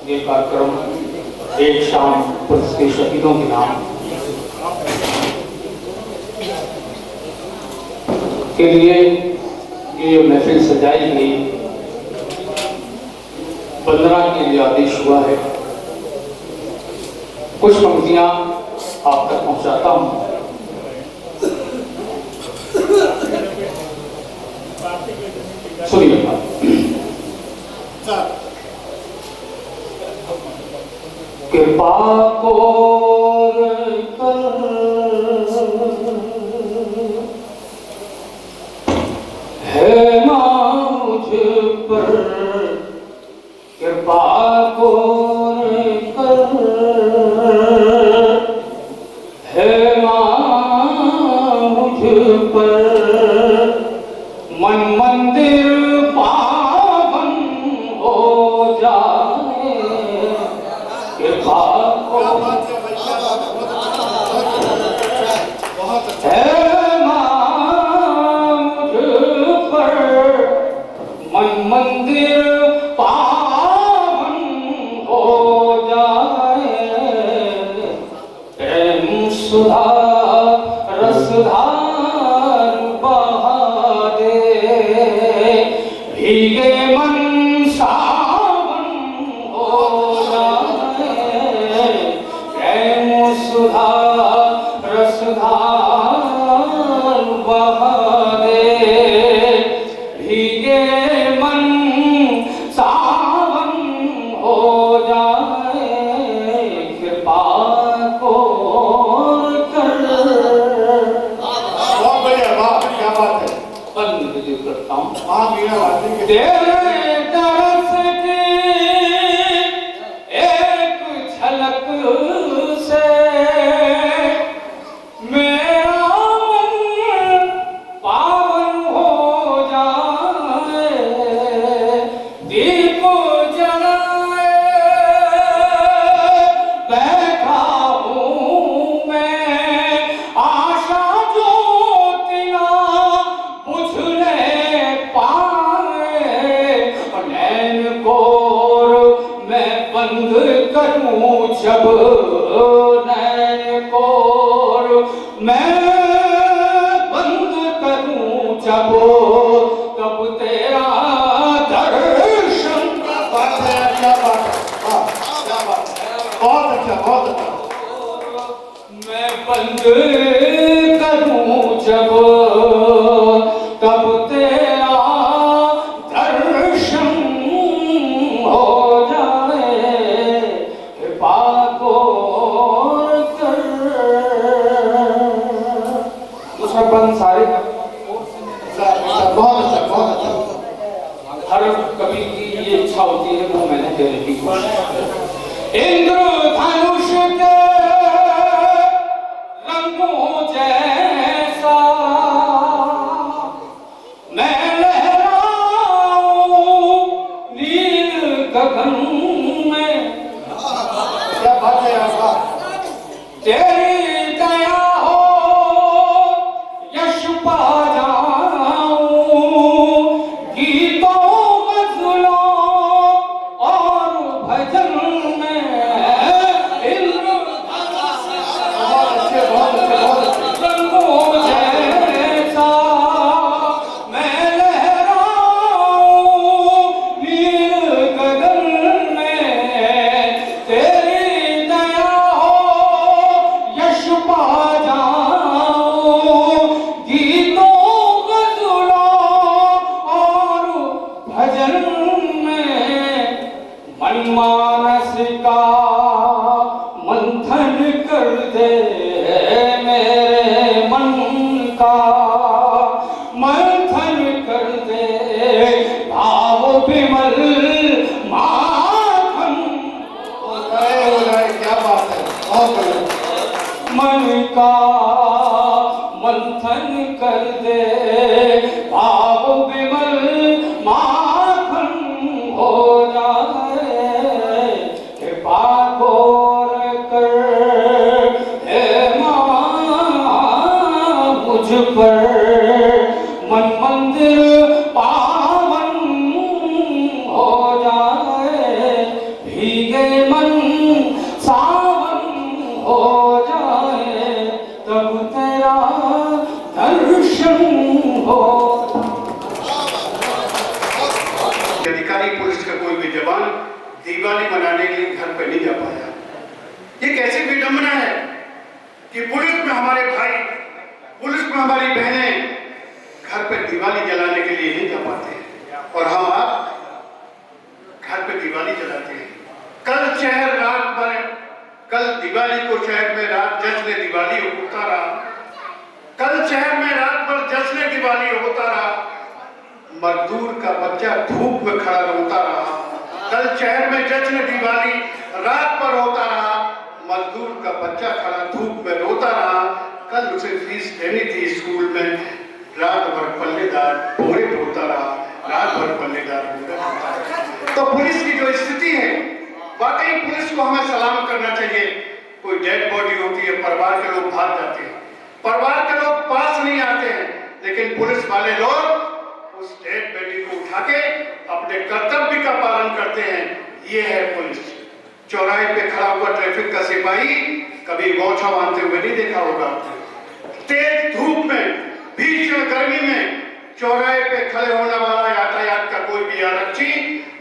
ये कार्यक्रम एक शाम पुलिस के शहीदों के नाम के लिए ये महफिल सजाई गई, वंदना के लिए आदेश हुआ है। कुछ पंक्तियां आप तक पहुंचाता हूं। सुनिएगा। कृपा को है मुझ पर, कृपा को है मुझ पर, मन मंदिर पावन हो जाए, कृपा को मन मंदिर पावन हो जाए, प्रेम सुधा रसधार बहा दे, भीगे मन सावन हो जाए, प्रेम सुधा रसधार बहा दे, भीगे मन सावन हो जाए, कृपा को कर। बहुत बढ़िया, वाह क्या बात है। बंद करता हूँ। तेरे दरस की एक झलक से मेरा मन पावन हो जाए, दीप जलाए बैठा हूँ मैं, आशा ज्योतियाँ बुझने पाए, नैन कोर मैं बंद करूँ जब, नैन कोर मैं बंद करूँ जब, तब तेरा दर्शन। क्या बात है, क्या बात है, वाह क्या बात है, बहुत अच्छा बहुत अच्छा। मैं बंद करूं जब, तब तेरा दर्शन हो जाए, कृपा को कर। दूसरा बंद सारे बहुत अच्छा बहुत अच्छा। हर कवि की ये इच्छा होती है, वो मैंने कहने की कोशिश। इंद्रधनुष के रंगों जैसा मैं लहराऊं नील गगन में, क्या बात है यार, वाह। तेरी दया हो यश पा जाऊं, गीतों गजलों और भजन में, बहुत अच्छे बहुत अच्छे बहुत अच्छे। रंगों जैसा मैं लहराऊं नील गगन में, तेरी दया हो यश पा जाऊं, गीतों गजलों और भजन में, मनमानस का मंथन कर दे, मेरे मन का मंथन कर दे, भाव विमल माखन हो जाए, क्या बात है, बहुत बढ़िया। मन का मंथन कर दे, भाव विमल माखन हो जाए, सरकारी पुलिस का कोई भी जवान दिवाली मनाने के लिए घर पे नहीं जा पाया। ये कैसी विडंबना है कि पुलिस में हमारे भाई, पुलिस में हमारी बहनें घर पे दिवाली जलाने के लिए नहीं जा पाते हैं और हम आप घर पे दिवाली जलाते हैं। कल शहर रात भर, कल दिवाली को शहर में रात जश्न दिवाली होता रहा, कल शहर में रात भर जश्न दिवाली होता रहा, मजदूर का बच्चा धूप में खड़ा रोता रहा। कल शहर में जश्न दिवाली रात भर होता रहा, मजदूर का बच्चा खड़ा धूप में रोता रहा। कल उसे फीस देनी थी स्कूल में, रात भर पल्लेदार बोरे ढोता रहा, रात भर पल्लेदार बोरे ढोता रहा। तो पुलिस की जो स्थिति है, वाकई पुलिस को हमें सलाम करना चाहिए। कोई डेड बॉडी होती है, परिवार के लोग भाग जाते हैं, परिवार के लोग पास नहीं आते हैं, लेकिन पुलिस वाले लोग उस डेड बॉडी को उठा के अपने कर्तव्य का पालन करते हैं। ये है पुलिस। चौराहे पे खड़ा हुआ ट्रैफिक का सिपाही कभी गौछा बांधते हुए नहीं देखा होगा। तेज धूप में, भीषण गर्मी में चौराहे पे खड़े होने वाला यातायात का कोई भी आरक्षी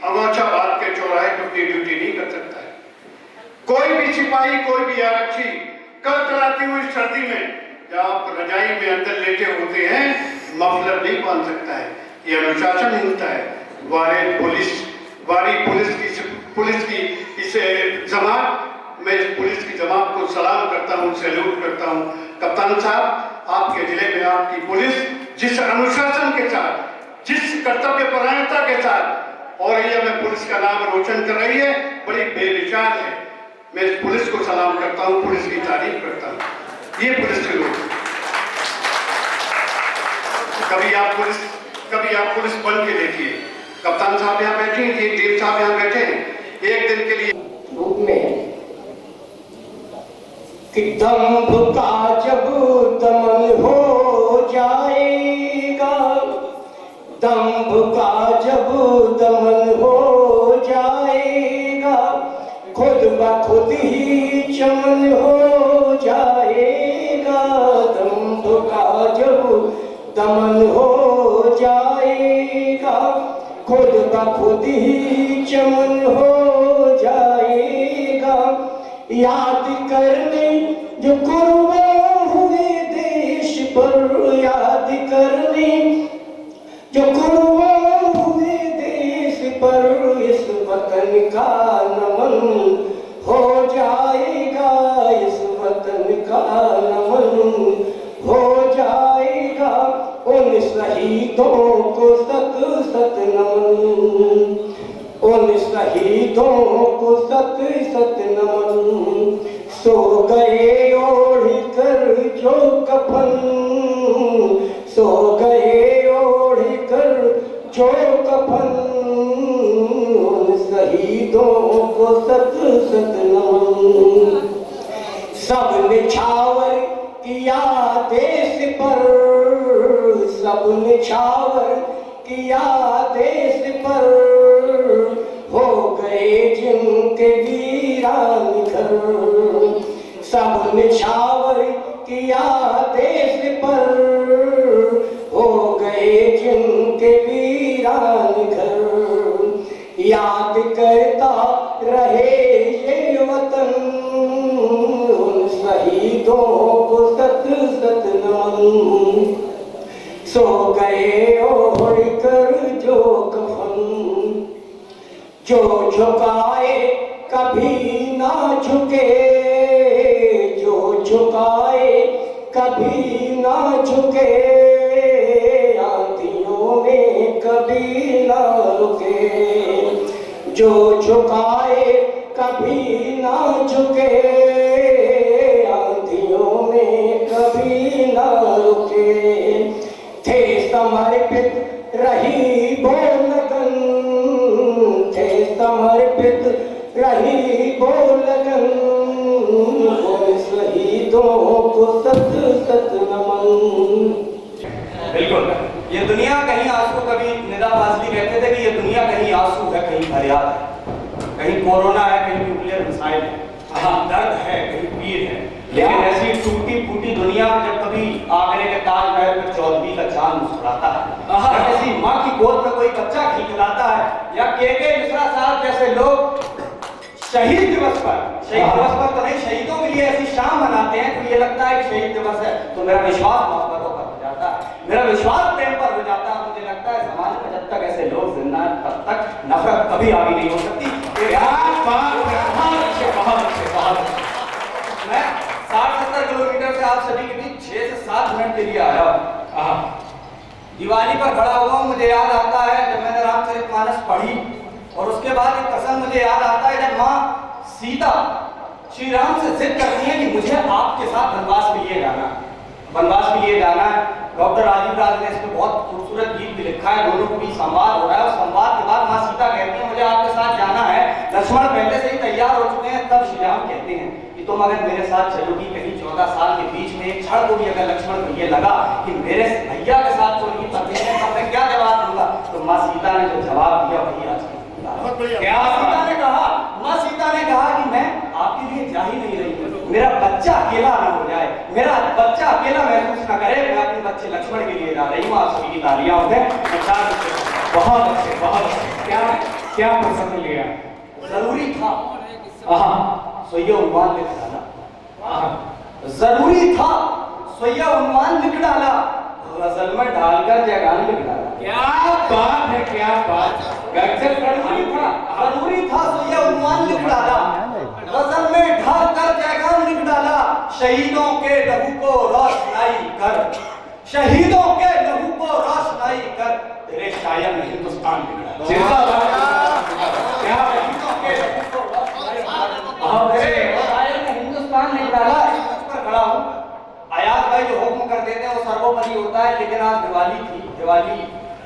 अगौछा बांध के चौराहे पर अपनी ड्यूटी नहीं कर सकता है। कोई भी सिपाही, कोई भी आरक्षी कड़कड़ाती हुई सर्दी में, जब आप रजाई में अंदर लेटे होते हैं, मफलर नहीं बांध सकता है। ये अनुशासन मिलता है। पुलिस की इस जमात, मैं इस पुलिस की जमात को सलाम करता हूँ, सैल्यूट करता हूँ। कप्तान साहब, आपके जिले में आपकी पुलिस जिस अनुशासन के साथ, जिस कर्तव्य परायणता के साथ और एरिया में पुलिस का नाम रोशन कर रही है, बड़ी बेमिसाल है। मैं इस पुलिस को सलाम करता हूँ, पुलिस की तारीफ करता हूँ। ये पुलिस के लोग, कभी आप पुलिस बन के देखिए। कप्तान साहब यहाँ बैठे हैं, टीम साहब यहाँ बैठे हैं, एक दिन के लिए रूप में कि दंभ का जब दमन हो जाएगा, दंभ का जब दमन हो जाएगा, खुद ब खुद ही चमन हो जाएगा। दंभ का जब दमन हो जाएगा, खुद ब खुद ही चमन हो जाएगा। याद करने जो कुर्बान हुए देश पर, याद करने जो कुर्बान हुए देश पर, इस वतन का नमन हो जाएगा, इस वतन का नमन हो जाएगा। उन शहीदों को सत सत नमन, उन शहीदों को सत सत नमन। सो गए ओढ़ कर जो कफन, सो गए ओढ़ कर जो कफन, उन शहीदों को सत सत नमन। सब निछावर किया देश पर, सब निछावर किया देश पर, हो गए जिनके वीरान घर। सब निछावर किया देश पर, हो गए जिनके वीरान घर। याद करता रहे ये वतन, उन शहीदों को सत सत नमन। सो गए ओढ़ कर जो कफन, जो झुकाए कभी ना झुके, जो झुकाए कभी ना झुके, आंधियों में कभी ना रुके। जो झुकाए कभी ना झुके, आंधियों में कभी ना रुके। थे समर्पित रही वो लगन, थे समर्पित रही वो लगन, उन शहीदों को सत सत नमन। बिल्कुल, ये दुनिया कहीं आंसू, कभी निदा फाजली कहते थे कि ये दुनिया कहीं आंसू है, कहीं फरियाद है, कहीं कोरोना है, कहीं न्यूक्लियर मिसाइल है, कहाँ दर्द है, कहीं पीर है। लेकिन ऐसी टूटी फूटी दुनिया में जब कभी आगरे के ताजमहल में चौधरी का चांद मुस्कुराता है, या किसी माँ की गोद में कोई बच्चा खिलखिलाता है, या के मिश्रा साहब जैसे लोग शहीद दिवस पर तो नहीं, शहीदों के लिए ऐसी शाम मनाते हैं तो ये लगता है कि शहीद दिवस है, तो मेरा विश्वास मोहब्बतों पर हो जाता है, मेरा विश्वास प्रेम पर हो जाता है। मुझे लगता है समाज में जब तक ऐसे लोग जिंदा हैं तब तक नफरत कभी आगे नहीं हो सकती। मैं 60-70 किलोमीटर से आप सभी के बीच 6 से 7 मिनट के लिए आया हूँ। दिवाली पर खड़ा हुआ हूँ, मुझे याद आता है जब मैंने रामचरितमानस पढ़ी, और उसके बाद एक प्रसंग मुझे याद आता है जब माँ सीता श्री राम से जिद करती है कि मुझे आपके साथ वनवास के लिए जाना है, वनवास के लिए जाना है। डॉक्टर राजीव राज ने इसमें बहुत खूबसूरत गीत भी लिखा है, दोनों के बीच संवाद हो रहा है, और संवाद के बाद माँ सीता कहती है मुझे आपके साथ जाना है। लक्ष्मण पहले से ही तैयार हो चुके हैं, तब श्री राम कहते हैं कि तुम अगर मेरे साथ चलोगी कहीं 14 साल के बीच में एक क्षण को भी अगर लक्ष्मण को ये लगा कि मेरे भैया के साथ चलोगी तब मैं क्या जवाब दूंगा? तो माँ सीता ने जो जवाब दिया वही आज क्या माँ सीता ने कहा कि मैं आपके लिए जा ही नहीं रही, मेरा बच्चा अकेला ना हो जाए, मेरा बच्चा अकेला महसूस ना करे, मैं अपने बच्चे लक्ष्मण के लिए जा रही हूँ। आप सभी की तालियां होते हैं। बहुत अच्छे, बहुत अच्छे। क्या क्या प्रसंग लिया? जरूरी था सोया उन्वान लिख डाला, जरूरी था सोया उन्वान लिख डाला, गजल में डालकर जयगान लिख डाला। क्या बात है, क्या बात, गजल जरूरी था सोया उन्वान लिख डाला, गजल में ढालकर जयगान लिख डाला, शहीदों के लहू को रोशनाई कर, शहीदों के लहू को रोशनाई कर, तेरे शायर ने हिंदुस्तान लिख डाला। क्या शहीदों के लहू को रोशनाई कर, तेरे शायर ने हिंदुस्तान लिख डाला। इस पर खड़ा हूँ। आयात भाई जो हुक्म कर देते हैं वो सर्वोपरि होता है, लेकिन आज दिवाली थी, दिवाली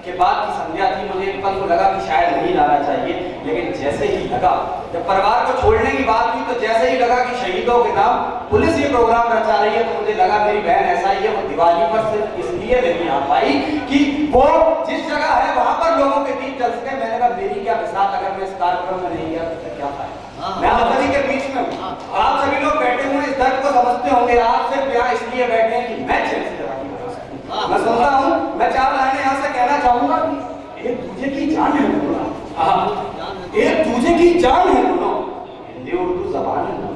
के बाद की संध्या थी, मुझे एक पल को लगा कि शायद नहीं लाना चाहिए, लेकिन जैसे ही लगा, जब परिवार को छोड़ने की बात हुई तो जैसे ही लगा कि शहीदों के नाम पुलिस ये प्रोग्राम रचा रही है, तो मुझे लगा मेरी बहन ऐसा ही है, वो दिवाली पर सिर्फ इसलिए नहीं आ पाई कि वो जिस जगह है वहां पर लोगों के बीच चल सके। मैंने कहा मेरी क्या मिसाल, अगर मैं इस कार्यक्रम में नहीं गया तो क्या फायदा? मैं आप सभी के बीच में हूँ, आप सभी लोग बैठे हुए इस दर्द को समझते होंगे, आप सिर्फ यहाँ इसलिए बैठे हैं कि मैं चैन से दवाई बता सकूं। मैं सुनता हूँ, मैं 4 लाइनें यहाँ से कहना चाहूंगा कि एक दूसरे की जान है दोनों, एक दूसरे की जान है दोनों, हिंदी उर्दू जबान है दोनों,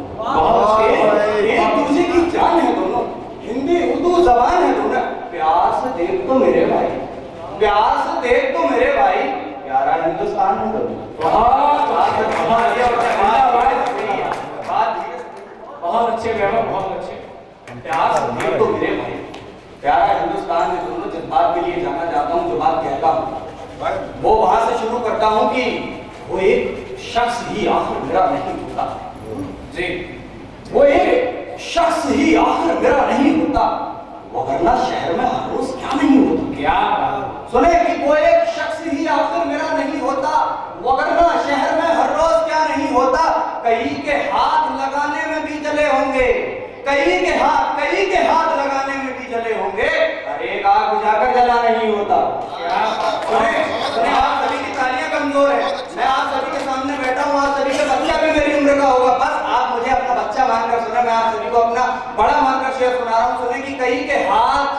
एक दूसरे की जान है दोनों, हिंदी उर्दू जबान है दोनों। प्यार से देख तो मेरे भाई, प्यार से देख तो मेरे भाई, प्यारा हिंदुस्तान है दोनों। बहुत अच्छे व्यवहार, बहुत अच्छे। प्यार से देख तो मेरे भाई, प्यारा हिंदुस्तान में दोनों। जिस बात के लिए जाना चाहता हूँ, जो बात कहता हूँ, वो वहां से शुरू करता हूँ कि वो एक शख्स ही आखिर मेरा नहीं होता जी, वो एक शख्स ही आखिर मेरा नहीं होता, वरना शहर में हर रोज क्या नहीं होता। क्या सुने कि वो एक शख्स ही आखिर मेरा नहीं होता, वरना शहर में हर रोज क्या नहीं होता। कई के हाथ लगाने में भी जले होंगे, कई के हाथ लगाने में भी जले होंगे, अरे आग बुझाकर जला नहीं होता। सुने आप सभी की तालियां कमजोर है, मैं आप सभी के सामने बैठा हूँ, आप सभी का बच्चा भी मेरी उम्र का होगा, बस आप मुझे अपना बच्चा मानकर सुने, मैं आप सभी को अपना बड़ा मानकर शेर सुना रहा हूँ। सुने कि कई के हाथ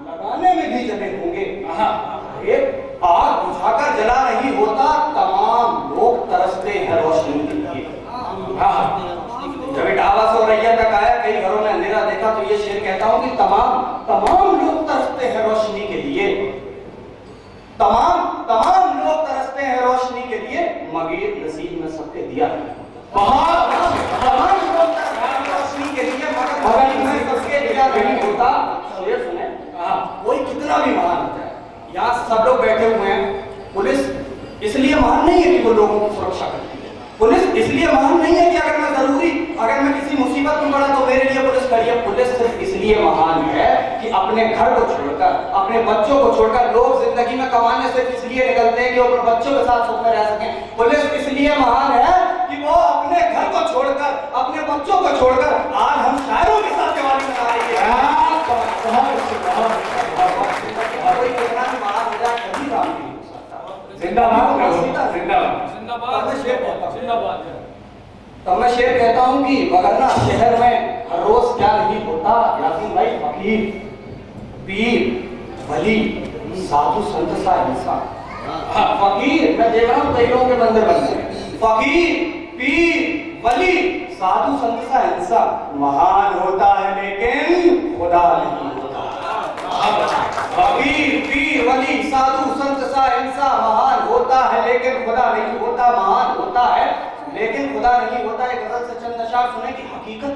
लगाने में भी जले होंगे, एक आग बुझाकर जला नहीं होता, तमाम लोग तरसते हैं रोशनी के लिए। जब ढाबा से रैया तक आया, कई घरों में अंधेरा देखा, तो ये शेर कहता हूं कि तमाम लोग तरसते हैं रोशनी के लिए, तमाम लोग तरसते हैं रोशनी के लिए, मगर नसीब में सबके दिया तमाम लोग तरसते हैं रोशनी के लिए, मगर में सबके दिया नहीं होता। शेर सुने, कोई कितना भी महान होता है, यहाँ सब लोग बैठे हुए हैं, पुलिस इसलिए महान नहीं है कि वो लोगों की सुरक्षा करती है, पुलिस इसलिए महान नहीं है कि अगर मैं किसी मुसीबत में पड़ा तो मेरे लिए पुलिस खड़ी है। पुलिस सिर्फ इसलिए महान है कि अपने घर को छोड़कर, अपने बच्चों को छोड़कर, लोग जिंदगी में कमाने सिर्फ इसलिए निकलते हैं कि वो अपने बच्चों के साथ सुख में रह सकें। पुलिस इसलिए महान है कि वो अपने घर को छोड़कर, अपने बच्चों को छोड़कर, आज हम शायरों के साथ दिवाली मना रही है। कोई कितना भी महान हो जाए, कभी काम नहीं हो सकता। जिंदाबाद, तब मैं शेर कहता हूँ कि वगरना शहर में हर रोज क्या नहीं होता यासीन भाई, फकीर, पीर, वली, साधु संत सा इंसान। फकीर, मैं देख रहा हूँ कई लोगों के मंदिर बन गए, फकीर, पीर, वली, साधु संत सा इंसान महान होता है लेकिन खुदा नहीं होता। फकीर, पीर, वली, साधु संत सा इंसान महान होता है लेकिन खुदा नहीं होता। महान होता है लेकिन खुदा नहीं होता। एक गजल से चंद अशार सुने की हकीकत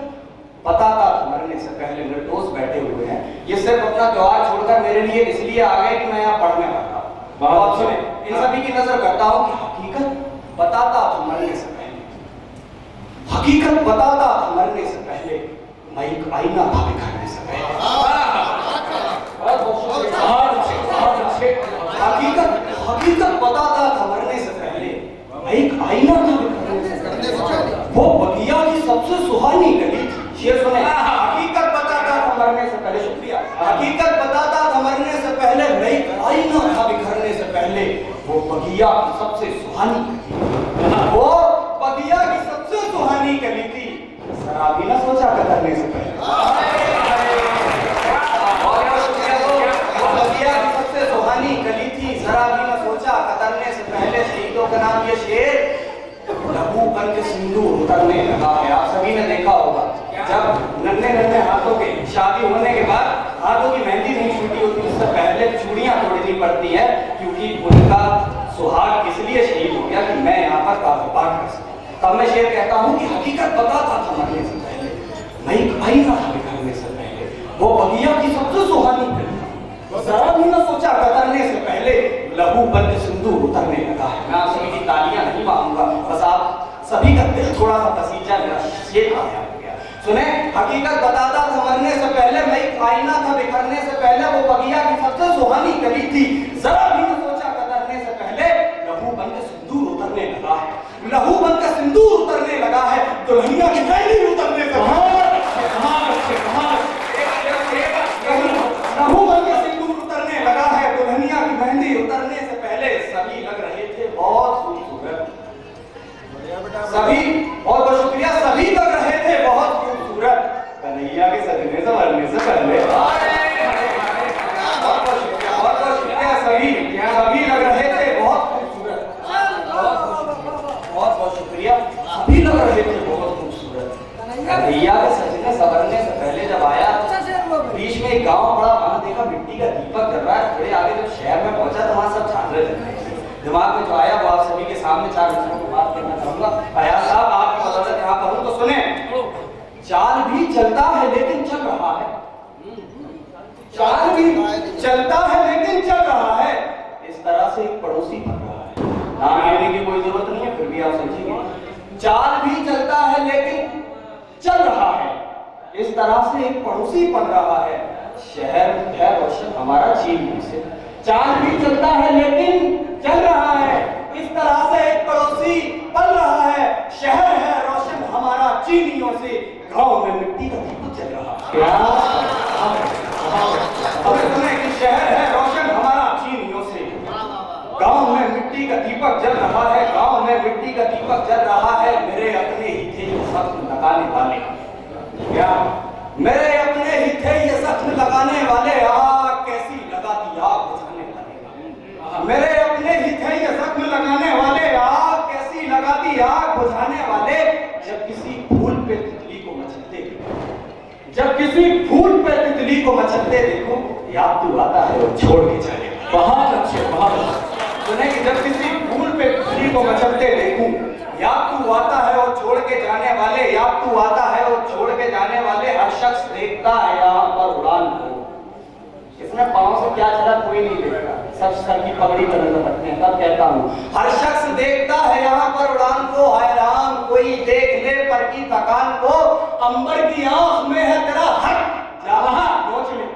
पता था मरने से पहले निर्दोष बैठे हुए हैं। ये सिर्फ अपना त्योहार छोड़कर मेरे लिए इसलिए आ गए कि मैं यहाँ पढ़ने वाला हूँ। बहुत सुने, इन सभी की नजर करता हूँ कि हकीकत बताता था मरने से पहले, हकीकत बताता था मरने से पहले, मैं एक आईना था बिखरने से पहले। हकीकत बताता था मरने से पहले, मैं एक आईना था बिखरने से पहले। वो बगिया की सबसे सुहानी गली थी। शेर सुने, हकीकत बताता था मरने से पहले, शुक्रिया, हकीकत बताता था मरने से पहले, मैं एक आईना था बिखरने से पहले। वो बगिया की सबसे सुहानी गली, वो बगिया की सबसे सुहानी गली थी, जरा भी ना सोचा कतरने से पहले। वो बगिया की सबसे सुहानी गली थी, जरा भी ना सोचा कतरने से पहले। शहीदों का नाम ये शेर लहू बन के सिंदूर उतरने लगा है। आप सभी ने देखा होगा जब नन्हे नन्हे हाथों के शादी होने के बाद हाथों की मेहंदी नहीं छूटी होती, उससे पहले चूड़ियां तोड़नी पड़ती है, क्योंकि उनका सुहाग इसलिए शहीद हो गया कि मैं यहाँ पर कारोबार कर सकूं। तब मैं शेर कहता हूँ कि हकीकत बताता था मरने से पहले, मैं एक आईना था बिखरने से पहले। वो बगिया की सबसे सुहानी गली, जरा भी ना सोचा कतरने से पहले, लहू बन के सिंदूर उतरने लगा है। मैं आप सभी की तालियां नहीं मांगूंगा, बस आप सभी का दिल थोड़ा सा पसीजा मेरा शेर आ गया। सुने, हकीकत बताता था मरने से पहले, मैं एक आईना था बिखरने से पहले। वो बगिया की सबसे सुहानी गली थी, जरा भी न सोचा कतरने से पहले, लहू बन के सिंदूर उतरने लगा है। लहू बन के सिंदूर उतरने लगा है, दुल्हनिया की मेहंदी उतरने से लहू बन के सिंदूर उतरने लगा है, दुल्हनिया की मेहंदी उतरने से पहले। सभी लग रहे थे बहुत खूबसूरत, सभी, बहुत बहुत शुक्रिया, सभी लग रहे थे बहुत खूबसूरत कन्हैया के सजने से मरने से पहले। बहुत बहुत शुक्रिया, सभी लग रहे थे बहुत खूबसूरत, बहुत बहुत शुक्रिया, सभी लग रहे थे बहुत खूबसूरत कन्हैया के सजने संवरने से पहले। जब आया बीच में एक गांव पड़ा, वहां देखा मिट्टी का दीपक जल रहा है। थोड़े आगे जब शहर में पहुंचा तो वहां सब झालरें जल रही थी। दिमाग में जो आया वो आप सभी के सामने 4 मिनटों में बात करना चाहूंगा। अयाज साहब, आपकी मदद यहाँ करूं तो सुने, चाल भी चलता है लेकिन चल रहा है, चाल भी चलता है लेकिन चल रहा है, इस तरह से एक पड़ोसी बन रहा है। नाम लेने की कोई जरूरत नहीं है, फिर भी आप समझेंगे। चाल भी चलता है लेकिन चल रहा है, इस तरह से एक पड़ोसी बन रहा है। शहर है रोशन हमारा चीन से, चाल भी चलता है लेकिन चल रहा है, इस तरह से एक पड़ोसी बन रहा है। शहर है रोशन हमारा चीनियों से, गांव में मिट्टी का दीपक जल रहा है। कि शहर है रोशन हमारा चीनियों से, गांव में मिट्टी का दीपक जल रहा है, गांव में मिट्टी का दीपक जल रहा है। मेरे अपने ही थे ये जख्म लगाने वाले, क्या मेरे अपने ही थे ये जख्म लगाने वाले, आग कैसी लगाती आग बुझाने वाले। मेरे अपने ही थे ये जख्म लगाने वाले, आग कैसी लगाती आग बुझाने वाले। जब किसी फूल पे तितली को मचलते देखो, जब किसी फूल पे तितली को मचलते देखो, याद तू आता है और छोड़ के जाने। बहुत अच्छे, बहुत अच्छे। सुने कि जब किसी फूल पे तितली को मचलते देखूं, याद तू आता है और छोड़ के जाने वाले, याद तू आता है और छोड़ के जाने वाले। हर शख्स देखता है यहाँ पर उड़ान को, इसमें पांव से क्या चला कोई नहीं देखता, सब सर की पगड़ी पर नजर रखते हैं। तब कहता हूँ हर शख्स देखता है यहाँ पर उड़ान को, हैरान कोई देख ले पर की थकान को। अंबर की आंख में है तेरा हक, जहाँ नोच ले,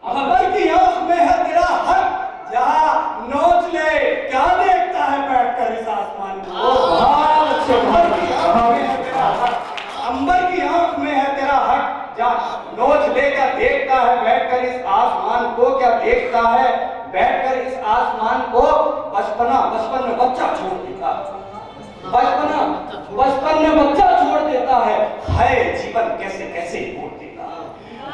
अंबर की आंख में है तेरा हक, जहाँ नोच ले। क्या देखता है बैठकर इस आसमान को, अंबर की आंख में है तेरा हक, जहाँ नोच ले। क्या देखता है बैठकर इस आसमान को, क्या देखता है बैठकर इस आसमान को। बचपन में बच्चा छोड़ देता, बचपन में बच्चा छोड़ देता है जीवन कैसे कैसे मोड़ देता है।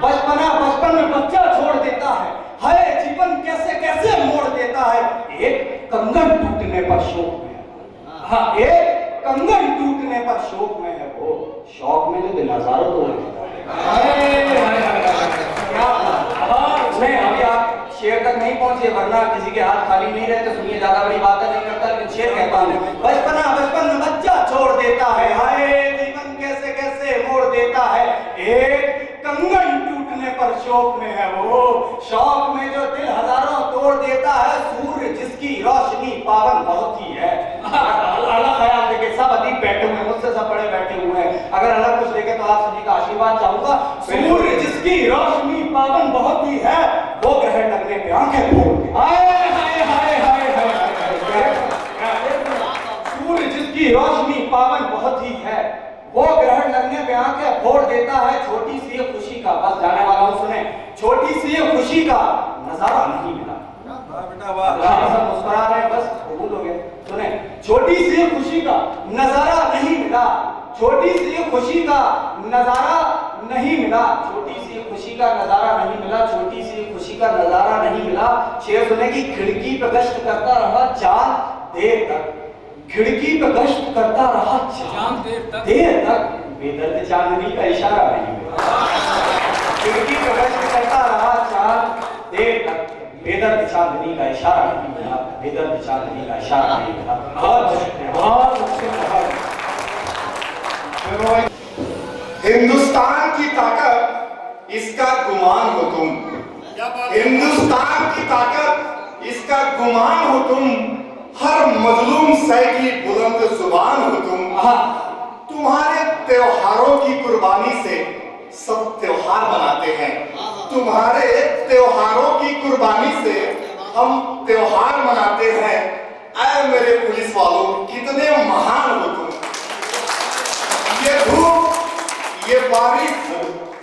बचपना बचपन में बच्चा छोड़ देता है, हाय जीवन कैसे कैसे मोड़ देता है। एक कंगन टूटने पर शोक में है, हाँ एक कंगन टूटने पर शोक में है वो, शौक में जो दिल हजारों तोड़ देता है। क्या नहीं, अभी आप शेर तक नहीं पहुंचे, वरना किसी के हाथ खाली नहीं रहते। सुनिए, ज्यादा बड़ी बातें नहीं करता, लेकिन शेर कहता हूं, बचपना बचपन में बच्चा छोड़ देता है, हाय जीवन कैसे कैसे मोड़ देता है। एक कंगन टूटने पर शौक में है वो, शौक में जो दिल हजारों तोड़ देता है। सूर्य जिसकी रोशनी पावन बहुत ही है। अलग ख्याल देखे, सब अदीब बैठे हुए, मुझसे सब बड़े बैठे हुए हैं, अगर अलग कुछ देखे तो आप सभी का आशीर्वाद चाहूंगा। सूर्य जिसकी रोशनी पावन बहुत ही है, वो ग्रहण लगने पे आंखें फोड़ दे। हाय हाय हाय हाय हाय, सूर्य जिसकी रोशनी पावन बहुत ही है, वो ग्रहण लगने पे आंखें फोड़ देता है। छोटी सी खुशी का, बस जाने वाला हूं, सुने, छोटी सी खुशी का नजारा नहीं मिला। सब मुस्कुरा रहे हैं, बस कबूल हो गए। सुने, छोटी सी खुशी का नजारा नहीं मिला, छोटी सी खुशी का नजारा नहीं मिला, छोटी सी खुशी का नजारा नहीं मिला, छोटी सी खुशी का नजारा नहीं मिला। शेर सुने की खिड़की पे गश्त करता रहा चांद देर तक, खिड़की पे गश्त करता रहा चांद देर तक, बेदर्द चांदनी का इशारा नहीं मिला। खिड़की पे गश्त करता रहा चांद देर तक, बेदर्द चांदनी का इशारा नहीं मिला, बेदर्द चांदनी का इशारा नहीं मिला। बहुत हिंदुस्तान की ताकत इसका गुमान हो तुम, हिंदुस्तान की ताकत इसका गुमान हो तुम, हर मजलूम सै की बुलंद जुबान हो तुम। तुम्हारे त्योहारों की कुर्बानी से सब त्योहार मनाते हैं, तुम्हारे त्योहारों की कुर्बानी से हम त्योहार मनाते हैं। ऐ मेरे पुलिस वालों, कितने महान हो तुम। ये धूप ये बारिश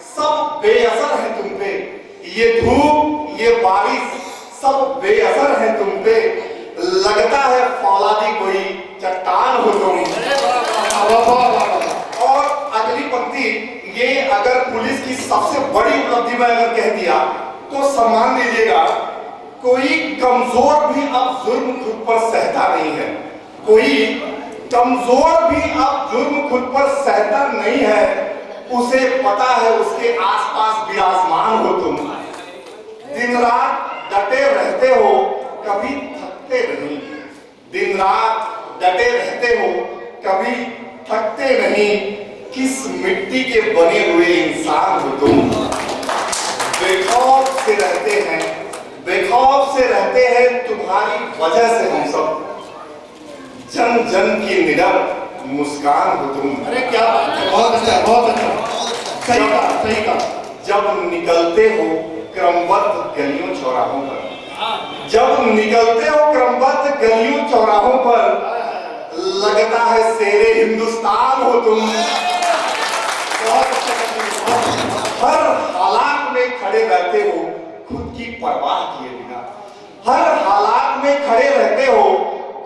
सब बेअसर है तुम पे, ये धूप ये बारिश सब बेअसर है तुम पे। लगता है फौलादी कोई चट्टान हो तुम। और अगली पंक्ति, ये अगर पुलिस की सबसे बड़ी उपलब्धि में अगर कह दिया तो सम्मान दीजिएगा। कोई कमजोर भी अब जुर्म खुद पर सहता नहीं है, कोई कमजोर भी अब जुर्म खुद पर सहता नहीं है। उसे पता है उसके आसपास विराजमान हो तुम। दिन रात डटे रहते हो, कभी थकते नहीं, दिन रात डटे रहते हो, कभी थकते नहीं। किस मिट्टी के बने हुए इंसान हो तुम। बेखौफ से रहते हैं, बेखौफ से रहते हैं, तुम्हारी वजह से हम सब। जन जन की निडर मुस्कान हो तुम। अरे क्या बात है, बहुत अच्छा, बहुत अच्छा, सही कहा, सही कहा। जब निकलते हो क्रमबद्ध गलियों चौराहों पर, जब निकलते हो क्रमबद्ध गलियों चौराहों पर, लगता है शेरे हिंदुस्तान हो तुम। बहुत अच्छा, हर हालात में खड़े रहते हो खुद की परवाह किए बिना, हर हालात में खड़े रहते हो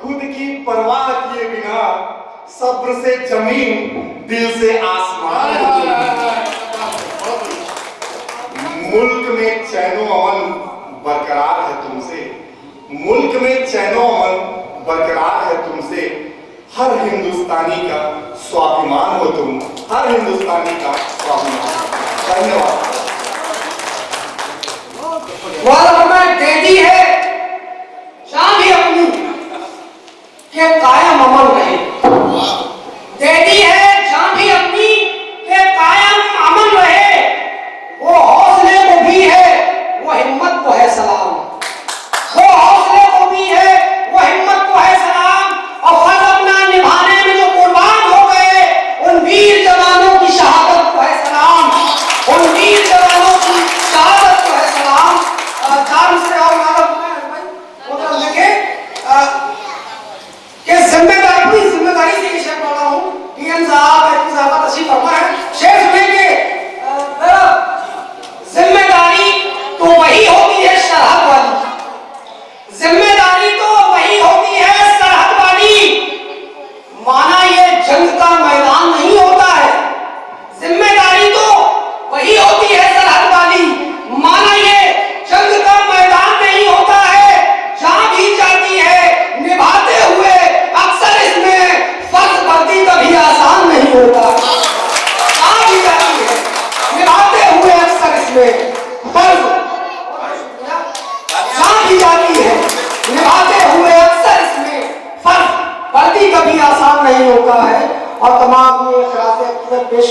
खुद की परवाह किए बिना। सब्र से जमीन, दिल से आसमान हो तुम। मुल्क में चैनो अमन बरकरार है तुमसे, मुल्क में चैनो अमन बरकरार है तुमसे। हर हिंदुस्तानी का स्वाभिमान हो तुम, हर हिंदुस्तानी का स्वाभिमान। धन्यवाद। दे दी है शान भी अपनी के कायम अमल रहे, दे दी है शान भी अपनी के कायम अमल रहे। वो हौसले को भी है, वो हिम्मत को है सलाम, वो हौसले को भी है, वो हिम्मत को है सलाम। और फर्ज अपना निभाने में जो कुर्बान हो गए, उन वीर जवानों की शहादत को है सलाम, उन वीर जवानों की शहादत को है सलाम। चार से और मतलब देखे कि जिम्मेदारी, अपनी जिम्मेदारी से ये शेर पढ़ा हूँ कि और तमाम ये खिलाफे अकीदत पेश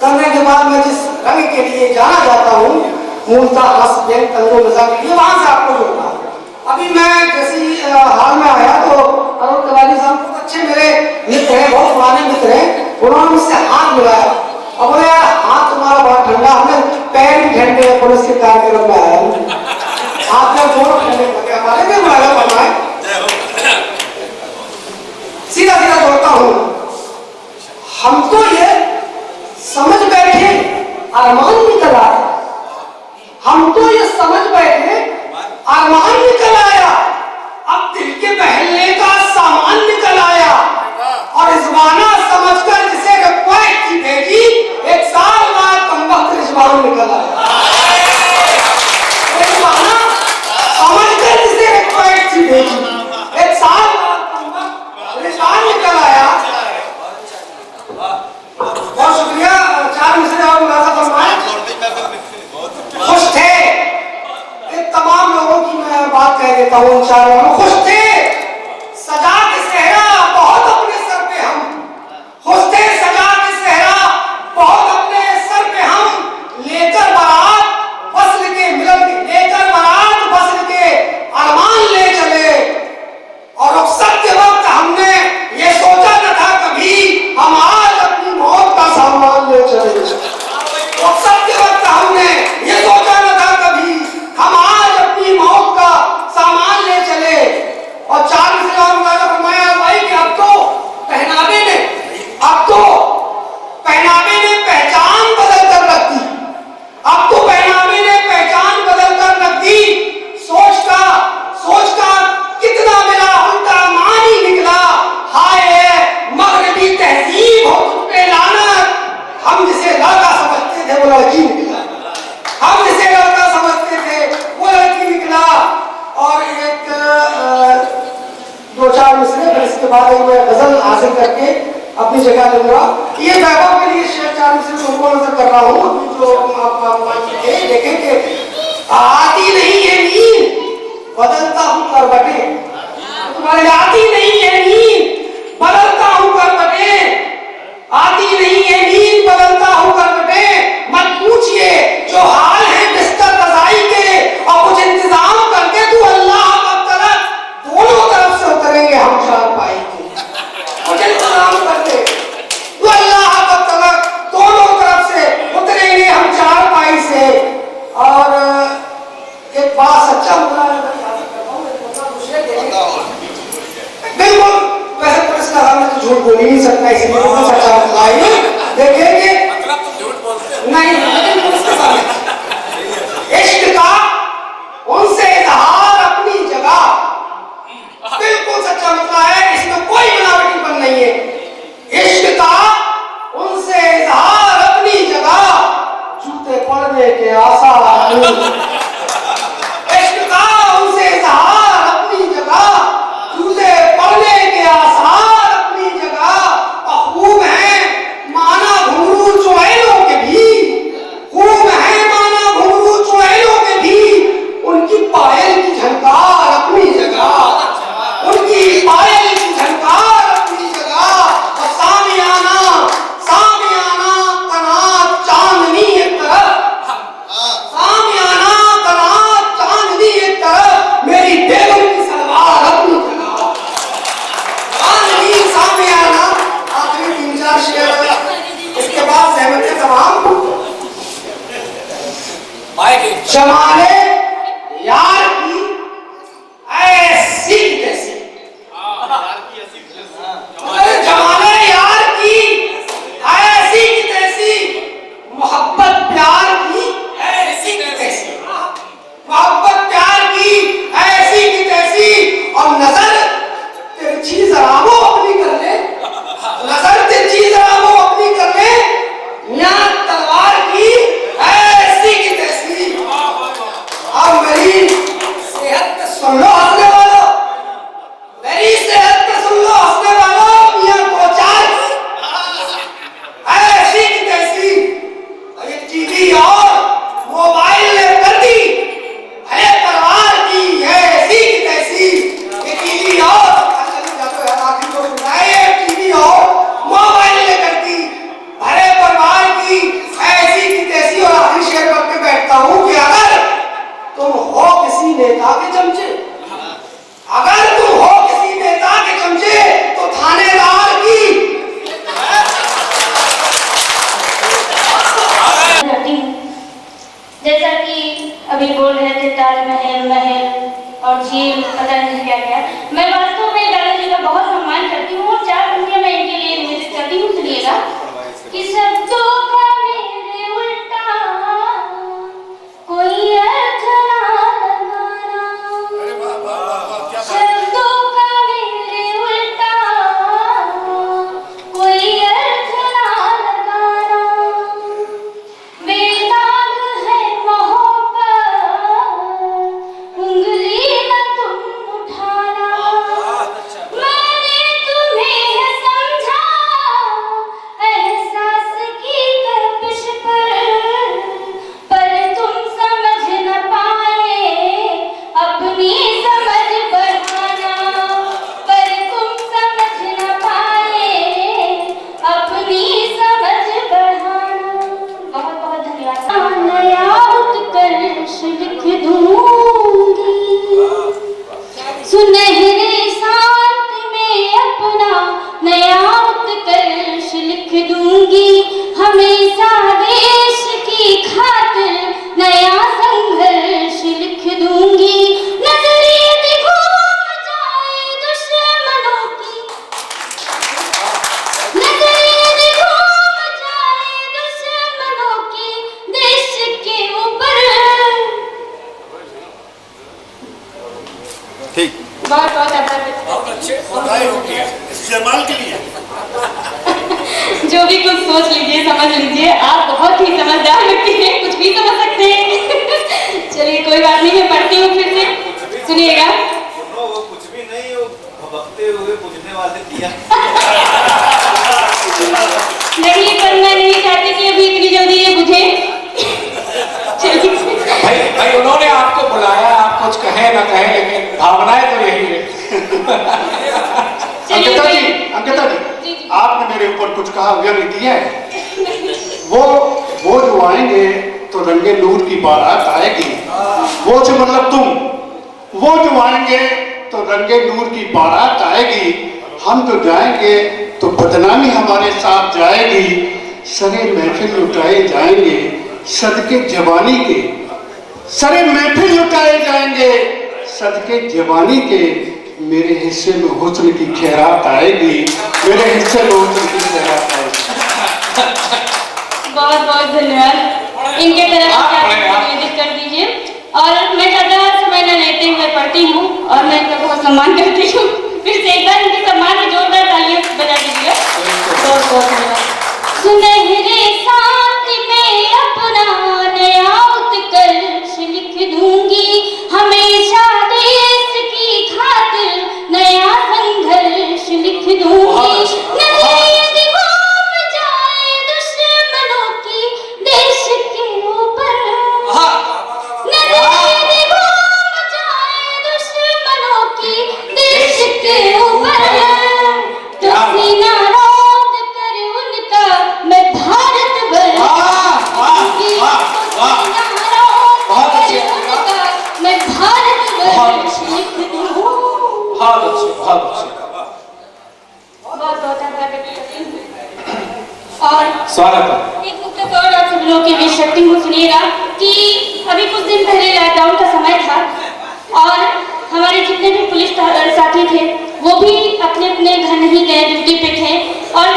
करने के बाद मैं जिस रंग के लिए जाना जाता हूँ, मूलतः हंस तंगो मजा के लिए, वहां से आपको जोड़ना है। अभी मैं जैसी हाल में आया तो अरुण तिवारी साहब बहुत अच्छे मेरे मित्र हैं, बहुत पुराने मित्र हैं, उन्होंने मुझसे हाथ मिलाया और बोले यार हाथ तुम्हारा बहुत ठंडा, हमने पैर भी ठंडे पुलिस के कार्यक्रम में आया हाथ में दोनों ठंडे लगे, हमारे भी मुलायम बनवाए। सीधा सीधा जोड़ता हूँ, हम तो ये समझ बैठे अरमान निकल आया, हम तो ये समझ बैठे अरमान निकल आया, अब दिल के बहलने का सामान निकल आया, और रिजवाना समझकर जिसे रिक्वेस्ट की भेजी, एक साल बाद कमबख्त रिजवान निकल आया। रिजवाना समझकर जिसे रिक्वेस्ट की भेजी, एक साल बाद कमबख्त रिजवान निकल आया। बहुत शुक्रिया, 4 मिनट और मुलाजा फरमाएं। खुश थे, तमाम लोगों की मैं बात कह देता हूँ, इंशाअल्लाह खुश थे, सजा के सेहरा बहुत अपने सर पे हम, खुश थे सजा के सेहरा बहुत अपने सर पे हम, लेकर बारात वस्ल के मिलन के, लेकर बारात वस्ल के अरमान ले चले, और रुखसत के वक्त हमने ये सोचा न था कभी हम आज अपनी मौत का सामान ले चले, रुखसत के वक्त हमने ये सोचा न था कभी हम आज अपनी मौत का सामान ले चले। और 4 फरमाया भाई कि अब तो पहनावे ने पहचान बदल कर रख दी, अब तो पहनावे ने पहचान बदल कर रख दी, सोच का कितना मेरा उल्टा मान ही निकला, हाय मगरबी तहजीब हो तुझ पे लानत, हम जिसे लड़का समझते थे वो लड़की निकला, हम जिसे लड़का समझते थे वो लड़की निकला। और एक 2-4 मिसरे, फिर इसके बाद मैं गजल हासिल करके अपनी जगह लूंगा। ये वैभव के लिए शेर 4 मिसरे उनको नजर कर रहा हूँ, जो आप देखेंगे। आती नहीं है नींद बदलता हूँ करवटे, तुम्हारे आती नहीं है नींद बदलता हूँ करवटे, आती नहीं है नींद बदलता हूँ करवटे, मत पूछिए जो हाल है बिस्तर रजाई के, और कुछ इंतजाम करके तू अल्लाह अब तरफ दोनों तरफ से उतरेंगे हम चारपाई के, कुछ इंतजाम करके तू अल्लाह अब तरफ दोनों तरफ से उतरेंगे हम चारपाई से। और एक बात सच्चा हुआ है, बिल्कुल वैसे पुलिस का सामने तो झूठ बोल ही नहीं सकता, इसलिए तो सच्चा हुआ है। देखेंगे नहीं, लेकिन पुलिस के सामने इश्क का उनसे इजहार अपनी जगह, बिल्कुल सच्चा मतलब है, इसमें कोई बनावटीपन नहीं है। इश्क का उनसे इजहार अपनी जगह, जूते पड़ने के आसार, इश्क का उनसे इजहार अपनी जगह, जूते पड़ने के आसार अपनी जगह, और खूब है माना घुंघरू चुड़ैलों के भी, खूब है माना घुंघरू चुड़ैलों के भी, उनकी पायल की झनकार अपनी जगह, उनकी पायल की झनकार अपनी जगह। और सामियाना कनात चांदनी एक तरफ, सामियाना कनात चांदनी एक तरफ, मेरी बेगम की सलवार अपनी जगह, चांदनी सामियाना। आखिरी 3-4 शेर, इसके बाद सहमत तमाम। जमाने यार की ऐसी कैसी, जमाने यार की ऐसी की तैसी, मोहब्बत प्यार की ऐसी की तैसी, मोहब्बत प्यार की ऐसी की तैसी। और नजर तिरछी जरा वो अपनी कर ले, नजर तिरछी जरा वो अपनी कर ले, मियां तलवार की ऐसी की तैसी। बहुत अच्छे बताए होती है इस्तेमाल के लिए। जो भी कुछ सोच लीजिए, समझ लीजिए, आप बहुत ही समझदार व्यक्ति हैं, कुछ भी समझ सकते हैं। चलिए कोई बात नहीं, मैं पढ़ती हूँ फिर से, सुनिएगा। वो कुछ भी नहीं, वो भबकते हुए बुझने वाले दिया। नहीं, पर मैं नहीं चाहती कि अभी इतनी जल्दी ये बुझे। चलिए भाई उन्होंने आपको बुलाया, आप कुछ कहे ना कहे, लेकिन भावनाएं तो यही है। अंकिता जी, अंकिता जी, जी। आपने मेरे ऊपर कुछ कहा व्यंग किया है। वो जो आएंगे तो रंगे नूर की बारात आएगी। वो जो मतलब तुम, वो जो आएंगे तो रंगे नूर की बारात आएगी। हम तो जाएंगे तो बदनामी हमारे साथ जाएगी। सरे महफिल लुटाए जाएंगे सदके जवानी के, सरे महफिल लुटाए जाएंगे सदके जवानी के। मेरे हिस्से में हुस्न की खैरात आएगी, मेरे हिस्से में हुस्न की खैरात आएगी। बहुत बहुत धन्यवाद। इनके तरफ निवेदित कर दीजिए। और मैं ज़्यादा समय न लेते हुए पढ़ती हूँ और मैं इनका बहुत सम्मान करती हूँ। फिर से एक बार इनके सम्मान में जोरदार तालियां बजा दीजिएगा। बहुत बहुत धन्यवाद। सुनहरे साथ में अपना नया उत्कर्ष लिख दूंगी, हमेशा देश की खातिर नया संघर्ष लिख दूंगी। नहीं यदि घूम जाए दुश्मनों की देश के ऊपर, नहीं यदि घूम जाए दुश्मनों की देश के ऊपर, तो सीना रोक कर उनका मैं भारत भर दूंगी। बहुत अच्छे, मैं भारत भर लिख दूं। बहुत अच्छे, बहुत अच्छे। बहुत बहुत आभार व्यक्त करती हूँ। और स्वागत है। एक मुक्त और आप सब लोगों की विश रखती हूँ, सुनिएगा कि अभी कुछ दिन पहले लॉकडाउन का समय था और हमारे जितने भी पुलिस साथी थे वो भी अपने अपने घर नहीं गए, ड्यूटी पे थे। और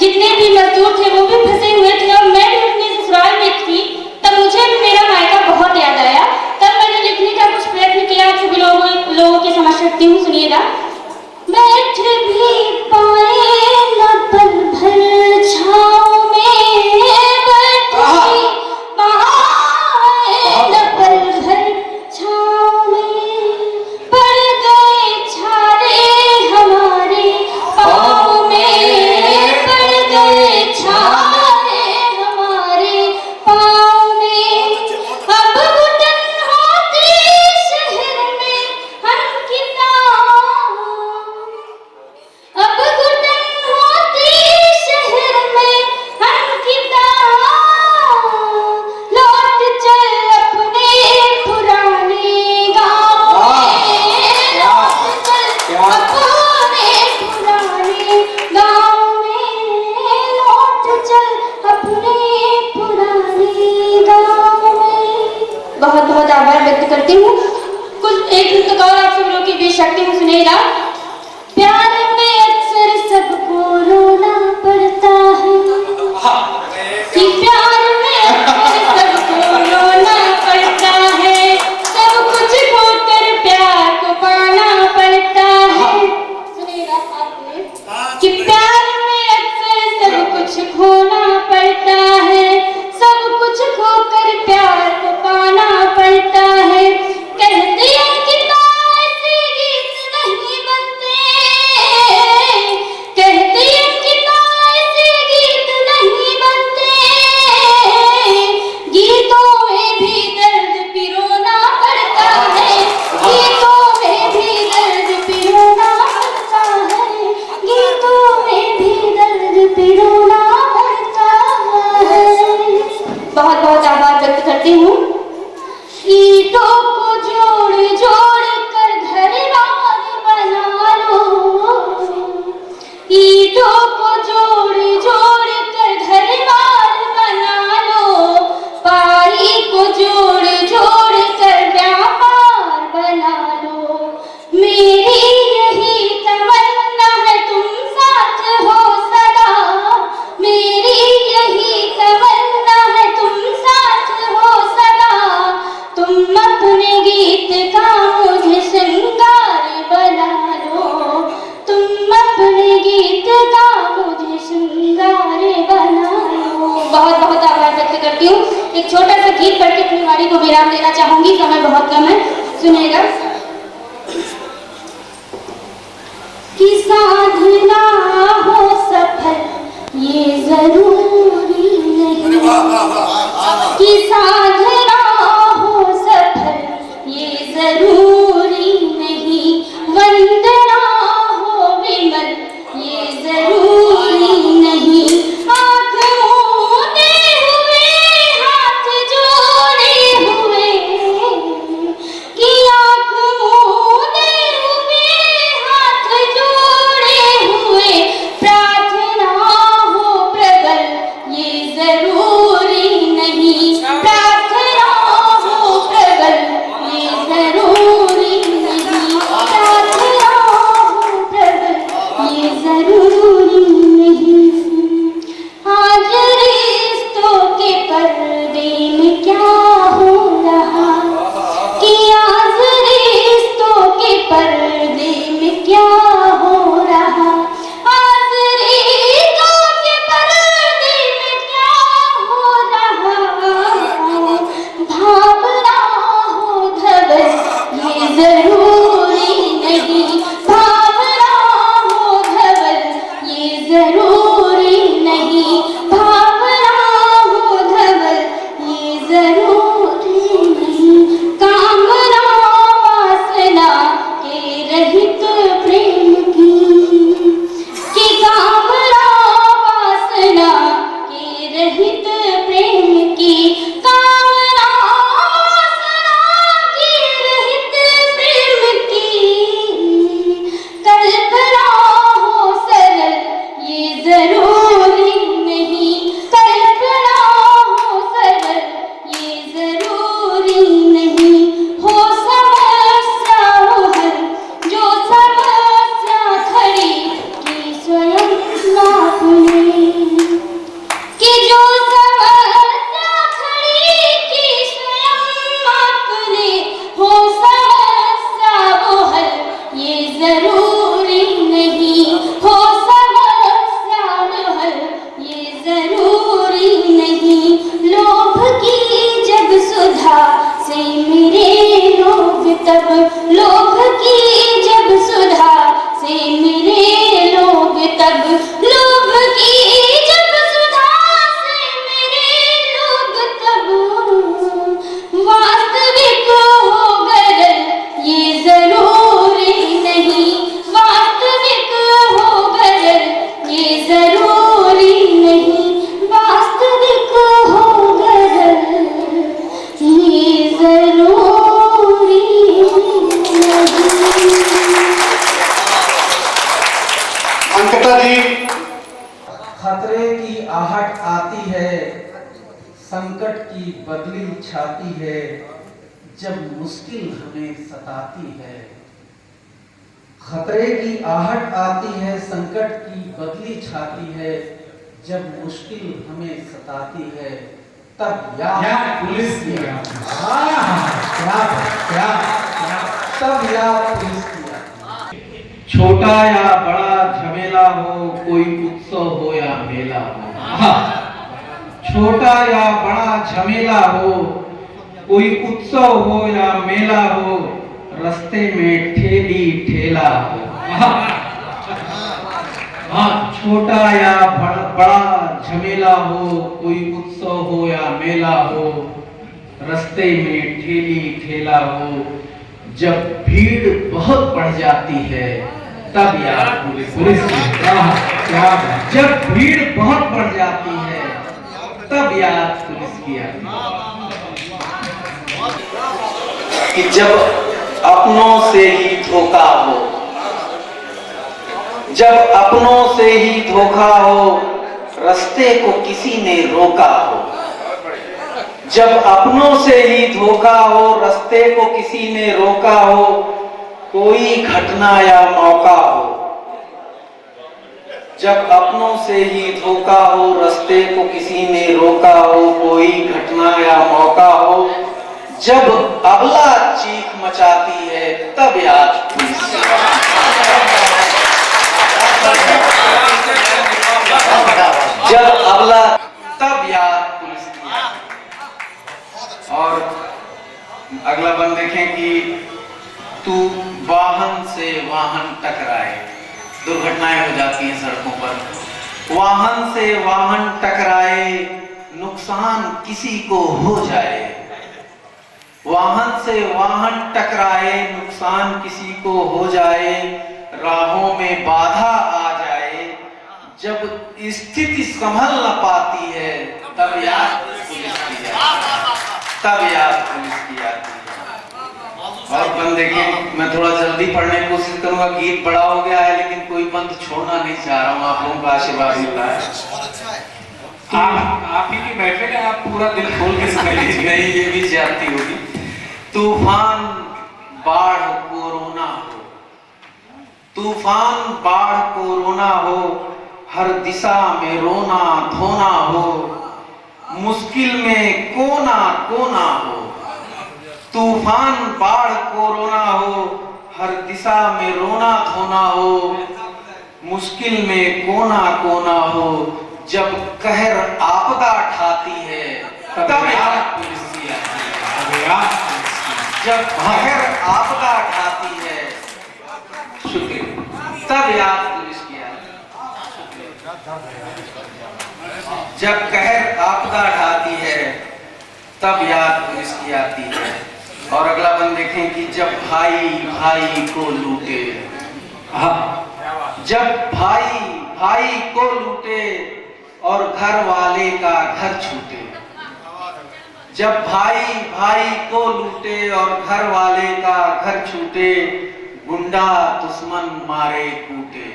जितने भी मजदूर थे वो भी फंसे हुए थे और मैं भी अपने ससुराल में थी। तब मुझे भी मेरा मायका बहुत याद आया। तब मैंने लिखने का कुछ प्रयत्न किया, आप सभी लोगों की समझ रखती हूँ, सुनिएगा। बैठ भी पाए न पल भर छाँव में, बैठ भी पाए न पल भर छाँव में, पड़ गए छाले हमारे पाँव में, पड़ गए छाले हमारे पाँव में। अब घुटन होती शहर में अंकिता, अब घुटन होती शहर में अंकिता, लौट चल अपने पुराने गाँव में, लौट चल अपने पुराने गाँव में, लौट चल अपने पुराने गाँव में। बहुत बहुत आभार व्यक्त करती हूँ। कुछ एक नृत्य और आप सब लोगों की बीच शक्ति हूँ, सुनिएगा। प्यार में अक्सर सबको रोना पड़ता है, कि प्यार में अक्सर सबको रोना पड़ता है, सब कुछ खोकर प्यार को पाना पड़ता है। सुनिएगा आपने कि प्यार में अक्सर सब कुछ खोना पड़ता है, सब कुछ खोकर प्यार को पाना पड़ता है। कहते हैं कि ऐसे गीत नहीं बनते, कहते हैं कि ऐसे गीत नहीं बनते, बहुत बहुत आभार व्यक्त करती हूँ। एक छोटा सा गीत पढ़ के अपनी वाणी को विराम देना चाहूंगी, समय बहुत कम है, सुनिएगा। कि साधना हो सफल ये जरूरी नहीं, कि साधना हो सफल ये जरूरी नहीं, वंदना हो विमल ये जरूरी नहीं, आँख मूंदे हुए हाथ जोड़े हुए, कि आँख मूंदे हुए हाथ जोड़े हुए, प्रार्थना हो प्रबल ये जरूरी नहीं, प्रार्थना हो प्रबल ये जरूरी नहीं, प्रार्थना हो प्रबल ये जरूरी नहीं। आज रिश्तों के पर्दे में क्या हो रहा, कि आज रिश्तों के पर्दे में क्या हो रहा, आज रिश्तों के पर्दे में क्या हो रहा, भावना हो धवल ये जरूरी नहीं, भावना हो धवल ये जरूरी नहीं, भावना हो धवल ये जरूरी नहीं, कामना वासना के रहित प्रेम की, कि कामना वासना के रहित प्रेम की, कामना वासना के रहित प्रेम की, कल्पना हो सरल ये जरूरी नहीं, कल्पना हो सरल ये जरूरी नहीं, हो समस्या हो हल जो समस्या खड़ी की स्वयं आपने, कि जो समस्या खड़ी की स्वयं आपने, हो समस्या वो हल ये जरूरी नहीं, हो समस्या वो हल ये जरूरी नहीं, लोभ की जब सुधा से मेरे लोग तब, लोभ की जब सुधा से मेरे लोग तब, लोभ की जब सुधा से मेरे लोग तब, वास्तविक हो गरल ये जरूरी नहीं, वास्तविक हो गरल ये जरूरी नहीं, वास्तविक हो गरल ये जरूरी नहीं। अंकिता जी, खतरे की आहट आती है, संकट की बदली छाती है, जब मुश्किल हमें सताती है। खतरे की आहट आती है, संकट की बदली छाती है, जब मुश्किल हमें सताती है, तब याद पुलिस की आती है। तब याद पुलिस की आती है। छोटा या बड़ा झमेला हो, कोई उत्सव हो या मेला हो, छोटा या बड़ा झमेला हो, कोई उत्सव हो या मेला हो, रास्ते में ठेली ठेला हो, छोटा या बड़ा झमेला हो, कोई उत्सव हो या मेला हो, रास्ते में ठेली ठेला हो, जब भीड़ बहुत बढ़ जाती है, तब याद पुलिस जब भीड़ बहुत बढ़ जाती है, तब याद पुलिस की आती है। कि जब अपनों से ही धोखा हो, जब अपनों से ही धोखा हो, रास्ते को किसी ने रोका हो, जब अपनों से ही धोखा हो, रास्ते को किसी ने रोका हो, कोई घटना या मौका हो, जब अपनों से ही धोखा हो, रास्ते को किसी ने रोका हो, कोई घटना या मौका हो, जब अबला चीख मचाती है, तब याद जब अबला तब याद अगला बंद देखें कि तू वाहन से वाहन टकराए। दुर्घटनाएं हो जाती हैं सड़कों पर। वाहन से वाहन टकराए, नुकसान किसी को हो जाए। वाहन से वाहन टकराए, नुकसान किसी को हो जाए, राहों में बाधा आ जाए, जब स्थिति संभल न पाती है तब याद पुलिस की आती है। और बंद देखें, मैं थोड़ा जल्दी पढ़ने की कोशिश करूंगा, गीत बड़ा हो गया है लेकिन कोई बंद छोड़ना नहीं चाह रहा हूँ, आप लोगों का आशीर्वाद मिलता है। आप ही की बैठक है, आप पूरा दिल खोल के सुन लीजिए। नहीं, ये भी ज्यादती होगी। तूफान बाढ़ कोरोना हो, तूफान बाढ़ कोरोना हो, हर दिशा में रोना धोना हो, मुश्किल में कोना कोना हो। तूफान बाढ़ कोरोना हो, हर दिशा में रोना धोना हो, मुश्किल में कोना कोना हो, जब कहर आपदा ठाती है तब याद पुलिस की आती है। जब कहर आपदा ठाती है, शुक्रिया, तब याद पुलिस की आती है। जब कहर आपदा ढाती है तब याद पुलिस की आती है। और अगला बंद देखें कि जब भाई भाई को लूटे, जब भाई भाई को लूटे और घर वाले का घर छूटे। जब भाई भाई को लूटे और घर वाले का घर छूटे, गुंडा दुश्मन मारे कूटे।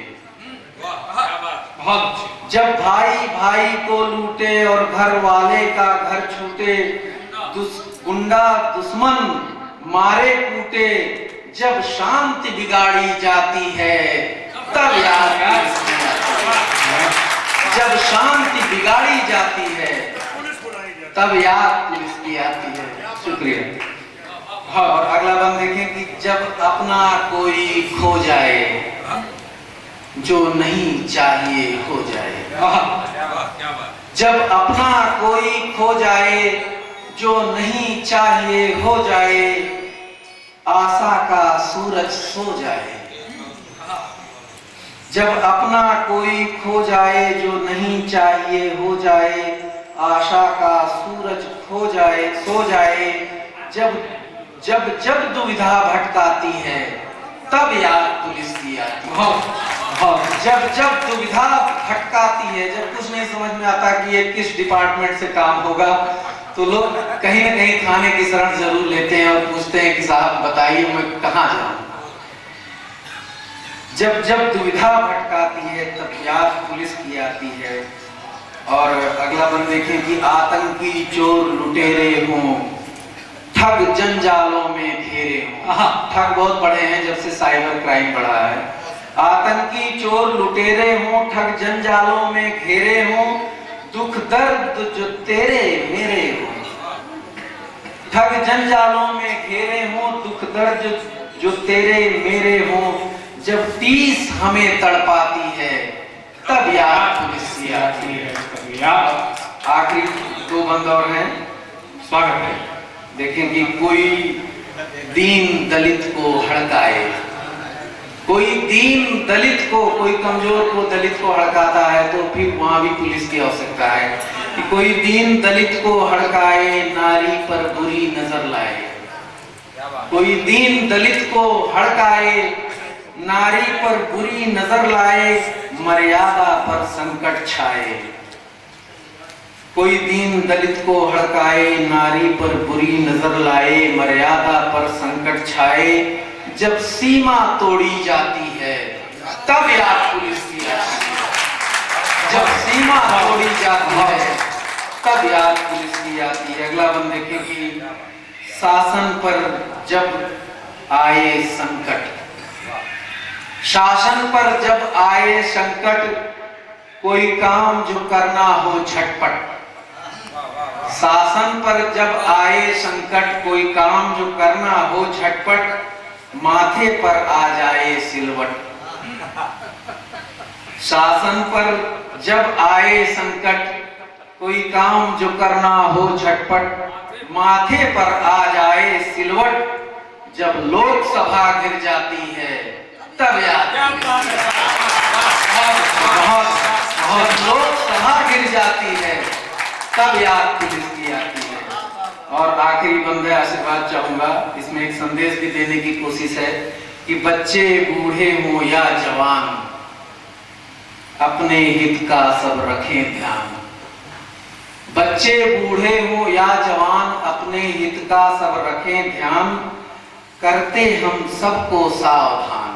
जब भाई भाई को लूटे और घर वाले का घर छूटे, गुंडा दुश्मन मारे कूटे, जब शांति बिगाड़ी जाती है तब याद पुलिस की आती है। जब शांति बिगाड़ी जाती है तब याद पुलिस की आती है। शुक्रिया। और अगला बंद देखें कि जब अपना कोई खो जाए, जो नहीं चाहिए हो जाए। जब अपना कोई खो जाए, जो नहीं चाहिए हो जाए, आशा का सूरज सो जाए। जब अपना कोई खो जाए, जो नहीं चाहिए हो जाए, आशा का सूरज खो जाए सो जाए, जब जब जब दुविधा भटकाती है तब याद पुलिस की आती है। जब जब दुविधा भटकाती है, जब कुछ नहीं समझ में आता कि ये किस डिपार्टमेंट से काम होगा, तो लोग कहीं ना कहीं थाने की शरण जरूर लेते हैं और पूछते हैं कि साहब बताइए मैं कहाँ जाऊं। जब जब दुविधा भटकाती है तब याद पुलिस की आती है। और अगला बंद देखें कि आतंकी चोर लुटेरे हों, ठग जंजालों में घेरे हों। ठग बहुत बढ़े हैं जब से साइबर क्राइम बढ़ा है। आतंकी चोर लुटेरे हों, ठग जंजालों में घेरे हों, दुख दर्द जो तेरे मेरे हो। ठग जंजालों में घेरे हों, दुख दर्द जो तेरे मेरे हो, जब टीस हमें तड़पाती है तब याद पुलिस की आती है। आखिरी दो बंद और हैं, स्वागत है। देखें कि कोई दीन दलित को हड़काए, कोई दीन दलित को, कोई कमजोर को दलित को हड़काता है तो फिर वहां भी पुलिस की आवश्यकता है कि कोई दीन दलित को हड़काए, नारी पर बुरी नजर लाए। कोई दीन दलित को हड़काए, नारी पर बुरी नजर लाए, मर्यादा पर संकट छाए। कोई दीन दलित को हड़काए, नारी पर बुरी नजर लाए, मर्यादा पर संकट छाए, जब सीमा तोड़ी जाती है तब याद पुलिस की आती है। जब सीमा तोड़ी जाती है तब याद पुलिस की आती है। अगला बंद देखें कि शासन पर जब आए संकट, शासन पर जब आए संकट, कोई काम जो करना हो झटपट। शासन पर जब आए संकट, कोई काम जो करना हो झटपट, माथे पर आ जाए सिलवट। शासन पर जब आए संकट, कोई काम जो करना हो झटपट, माथे पर आ जाए सिलवट, जब लोकसभा गिर जाती है तब याद बहुत लोकसभा गिर जाती है तब याद पुलिस की आती है। और आखिरी बंदे आशीर्वाद चाहूंगा, इसमें एक संदेश भी देने की कोशिश है कि बच्चे बूढ़े हो या जवान, अपने हित का सब रखें ध्यान। बच्चे बूढ़े हो या जवान, अपने हित का सब रखें ध्यान, करते हम सबको सावधान।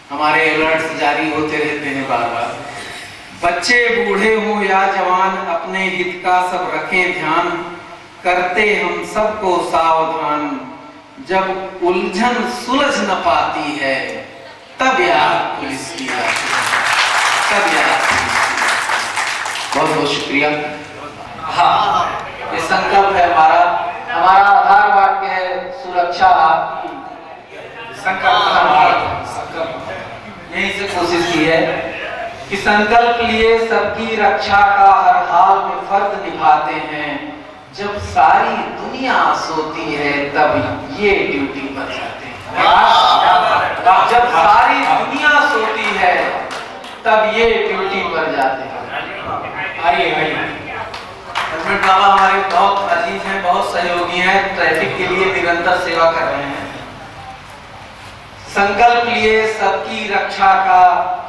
हमारे अलर्ट्स जारी होते रहते हैं बार बार। बच्चे बूढ़े हो या जवान, अपने हित का सब रखें ध्यान, करते हम सबको सावधान। जब उलझन सुलझ न पाती है तब याद पुलिस की आती है, तब याद पुलिस की। बहुत बहुत शुक्रिया। हाँ, ये संकल्प है हमारा आधार वाक्य है सुरक्षा आपकी। संकल्प यहीं से कोशिश की है कि संकल्प लिए सबकी रक्षा का हर हाल में फर्ज निभाते हैं। जब सारी दुनिया सोती है तब ये ड्यूटी पर जाते हैं। जब सारी दुनिया सोती है तब ये ड्यूटी पर जाते हैं। आइए बाबा हमारे बहुत अजीज हैं, बहुत सहयोगी हैं, ट्रैफिक के लिए निरंतर सेवा कर रहे हैं। संकल्प लिए सबकी रक्षा का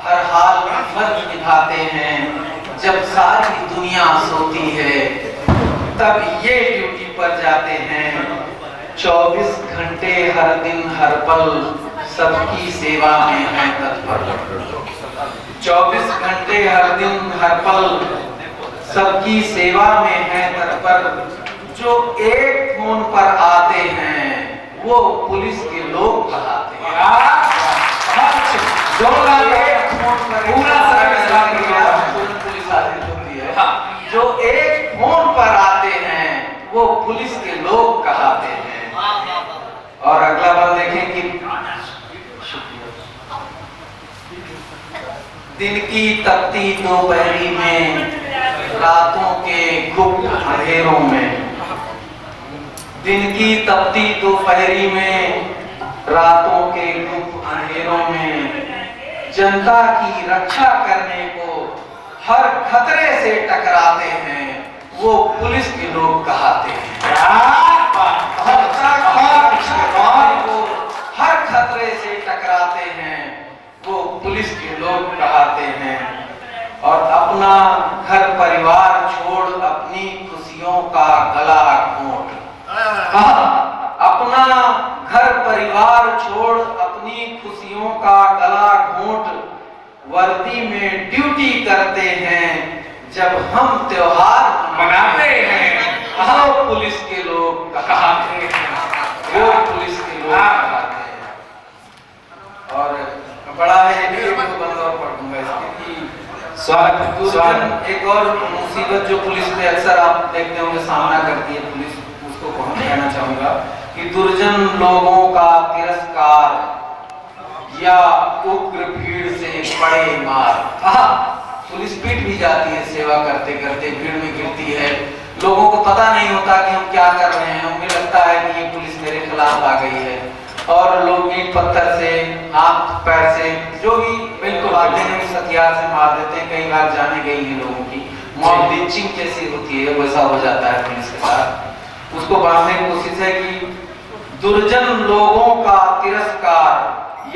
हर हाल में फर्ज निभाते हैं। जब सारी दुनिया सोती है तब ये ड्यूटी पर जाते हैं। 24 घंटे हर दिन हर पल सबकी सेवा में है तत्पर। 24 घंटे हर दिन हर पल सबकी सेवा में है तत्पर। जो एक फोन पर आते हैं वो पुलिस के लोग कहलाते हैं। जो एक फोन पर पूरा पुलिस हाजिर होती है। जो एक फोन पर आते हैं वो पुलिस के लोग कहलाते हैं। और अगला बार देखें कि दिन की तपती दोपहरी में, रातों के गुप्त अंधेरों में। दिन की तपती दोपहरी में, रातों के गुप्त अंधेरों में, जनता की रक्षा करने को हर खतरे से टकराते हैं वो पुलिस के लोग कहलाते हैं। हर खतरे से टकराते हैं वो पुलिस के लोग कहलाते हैं। और अपना घर परिवार छोड़ अपनी खुशियों का गला घोंट, अपना घर परिवार छोड़ अपनी खुशियों का गला घोंट वर्दी में ड्यूटी करते हैं। जब हम त्योहार मनाते हैं वो पुलिस के लोग कहलाते हैं, वो पुलिस के लोग कहलाते हैं। और बड़ा है बंद और पढ़ दूंगा इसकी स्वागत। एक और मुसीबत जो पुलिस पे अक्सर आप देखते होंगे सामना करती है पुलिस, उसको कहना चाहूंगा कि दुर्जन लोगों का तिरस्कार या उग्र भीड़ से पड़े मार। पुलिस पीट भी जाती है सेवा करते करते, भीड़ में गिरती है। लोगों को पता नहीं होता कि हम क्या कर रहे हैं, उन्हें लगता है कि ये पुलिस मेरे खिलाफ आ गई है। और लोग ईंट पत्थर से, हाथ पैर से, जो भी बिल्कुल आते हैं उस हथियार से मार देते हैं। कई बार जाने गई है लोगों की मॉब लिंचिंग जैसी होती है, वैसा हो जाता है पुलिस के साथ। उसको बांधने की कोशिश है कि दुर्जन लोगों का तिरस्कार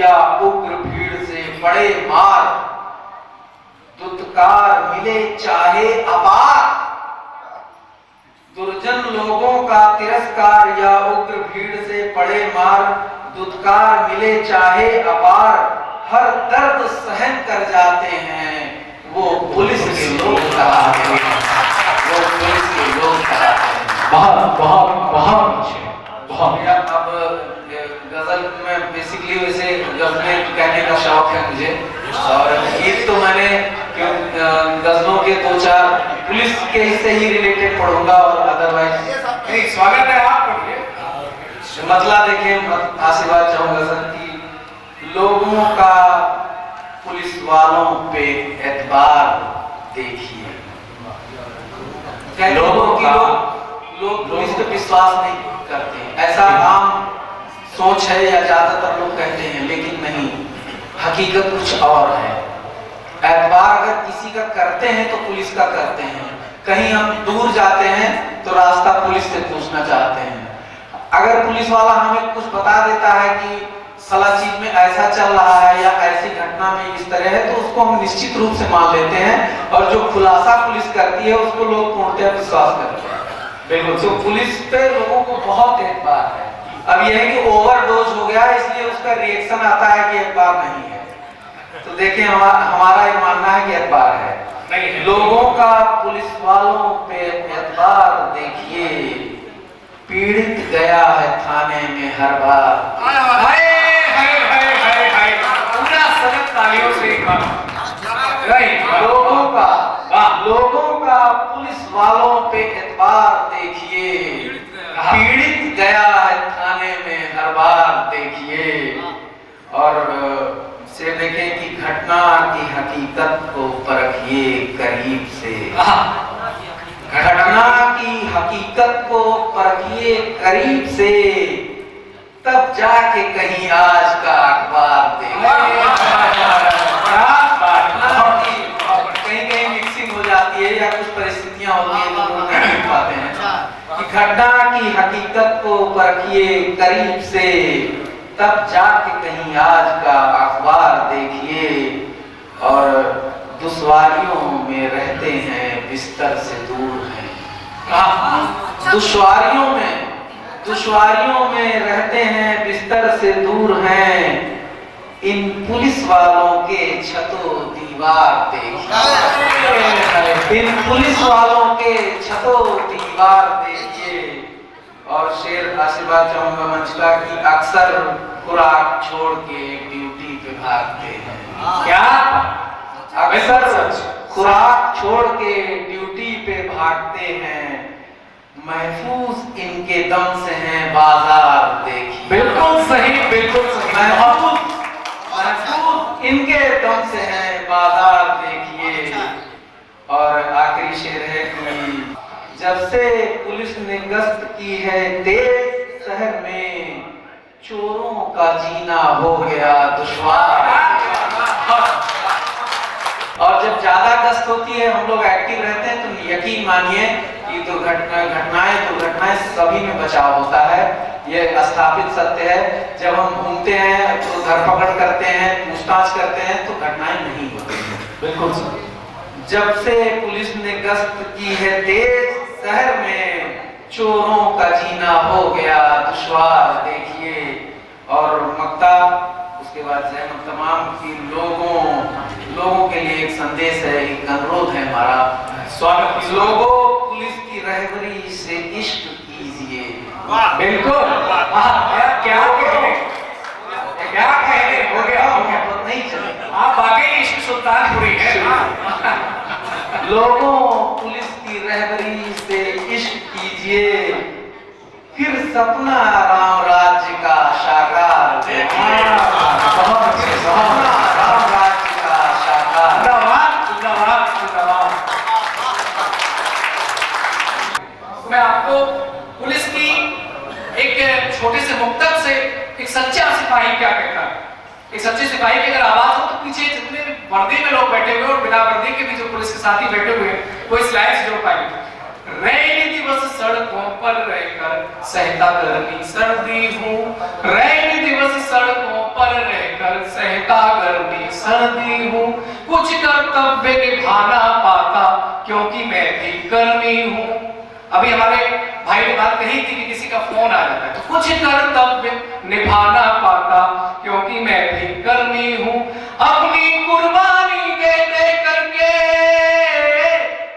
या उग्र भीड़ से पड़े मार, दुत्कार मिले चाहे अपार। दुर्जन लोगों का तिरस्कार या उग्र भीड़ से पड़े मार, दुत्कार मिले चाहे अपार। हर दर्द सहन कर जाते हैं वो पुलिस के लोग कहलाते हैं, वो पुलिस के लोग कहलाते हैं। बहुत बहुत बहुत अच्छे, बहुत। अब गजल में बेसिकली वैसे गजलें कहने का शौक है मुझे, और गीत तो मैंने गजलों के 2-4 पुलिस के हिस्से ही रिलेटेड पढ़ूंगा और अदरवाइज स्वागत है आप पढ़िए। मतलब देखिए, आशीर्वाद चाहूंगा सर कि लोगों का पुलिस वालों पे एतबार देखिए। लोग पुलिस पे विश्वास नहीं करते, ऐसा आम सोच है या ज्यादातर लोग कहते हैं, लेकिन नहीं, हकीकत कुछ और है। एतबार अगर किसी का करते हैं तो पुलिस का करते हैं। कहीं हम दूर जाते हैं तो रास्ता पुलिस से पूछना चाहते हैं। अगर पुलिस वाला हमें कुछ बता देता है कि सला चीज में ऐसा चल रहा है या ऐसी घटना में इस तरह है, तो उसको हम निश्चित रूप से मान लेते हैं, और जो खुलासा पुलिस करती है उसको लोग पूर्णतः विश्वास करते हैं। बिल्कुल, तो पुलिस पे लोगों को बहुत एतबार है। अब यह है कि ओवरडोज हो गया है, इसलिए उसका रिएक्शन आता है कि एतबार नहीं है। तो देखिए हमारा ये मानना है कि एतबार है, लोगों का पुलिस वालों पे एतबार देखिए, पीड़ित गया है थाने में हर बार। पूरा सड़क तालियों से लोगों का पुलिस वालों पे एतबार देखिए, पीड़ित गया है थाने में हर बार देखिए। और से देखें कि घटना की हकीकत को परखिए करीब से, घटना की हकीकत को परखिए करीब से, तब जाके कहीं आज का अखबार देखिए। कहीं कहीं मिक्सिंग हो जाती है या कुछ परिस्थितियां होती है तो लोग नहीं लिख पाते हैं कि घटना की हकीकत को परखिए करीब से, तब जाके कहीं आज का अखबार देखिए। और दुश्वारियों में रहते हैं बिस्तर से दूर हैं, दुश्वारियों में रहते हैं बिस्तर से दूर हैं, इन पुलिस वालों के छतों दीवार देखिए, इन पुलिस वालों के छतों दीवार देखिए। और शेर आशीर्वाद चाहूंगा मंचला की, अक्सर खुराक छोड़ के ड्यूटी पे भागते हैं। क्या? अक्सर खुराक छोड़ के ड्यूटी पे भागते हैं, महफूज इनके दम से हैं बाजार देखिए। बिल्कुल सही, बिल्कुल सही। महफूज इनके दम से हैं बाजार देखिए। और आखिरी शेर है कि जब से पुलिस ने गश्त की है तेज शहर में, चोरों का जीना हो गया दुश्वार। और जब ज्यादा गश्त होती है, हम लोग एक्टिव रहते हैं, तो यकीन मानिए कि दुर्घटनाएं सभी में बचाव होता है। ये स्थापित सत्य है। जब हम घूमते हैं तो धरपकड़ करते हैं, पूछताछ करते हैं, तो घटनाएं नहीं होती हैं। बिल्कुल सही। जब से पुलिस ने गश्त की है तेज शहर में, चोरों का जीना हो गया दुश्वार देखिए। और मक्ता उसके बाद जहमत तमाम की लोगों के लिए एक संदेश है, एक अनुरोध है हमारा। स्वागत। लोगों, पुलिस की रहबरी से इश्क कीजिए। बिल्कुल। क्या कहने हो गया, नहीं चलेगा। आप वाकई इश्क सुल्तानपुरी है। लोगों, पुलिस की रहबरी से इश्क कीजिए, फिर सपना राम राज्य का साकार देखिए। सपना राम राज्य का साकार। मैं आपको पुलिस की एक छोटे से मुक्तक से एक सच्चा सिपाही क्या कहता है। एक सच्चे सिपाही की अगर आवाज हो तो पीछे जितने वर्दी में लोग बैठे हुए और बिना वर्दी के भी जो पुलिस के साथी बैठे हुए हैं, वो इस लाइन से जोड़ पाएंगे। रैन दिवस सड़कों पर रहकर सहता गर्मी सर्दी हूँ, रैन दिवस सड़कों पर रहकर सहता गर्मी सर्दी हूँ, कुछ कर्तव्य निभाना पाता क्योंकि मैं भी कर्मी हूँ। अभी हमारे भाई ने बात कही थी कि किसी का फोन आ जाता है तो कुछ कर्तव्य निभाना पाता क्योंकि मैं भी कर्मी हूँ। अपनी कुर्बानी दे दे करके,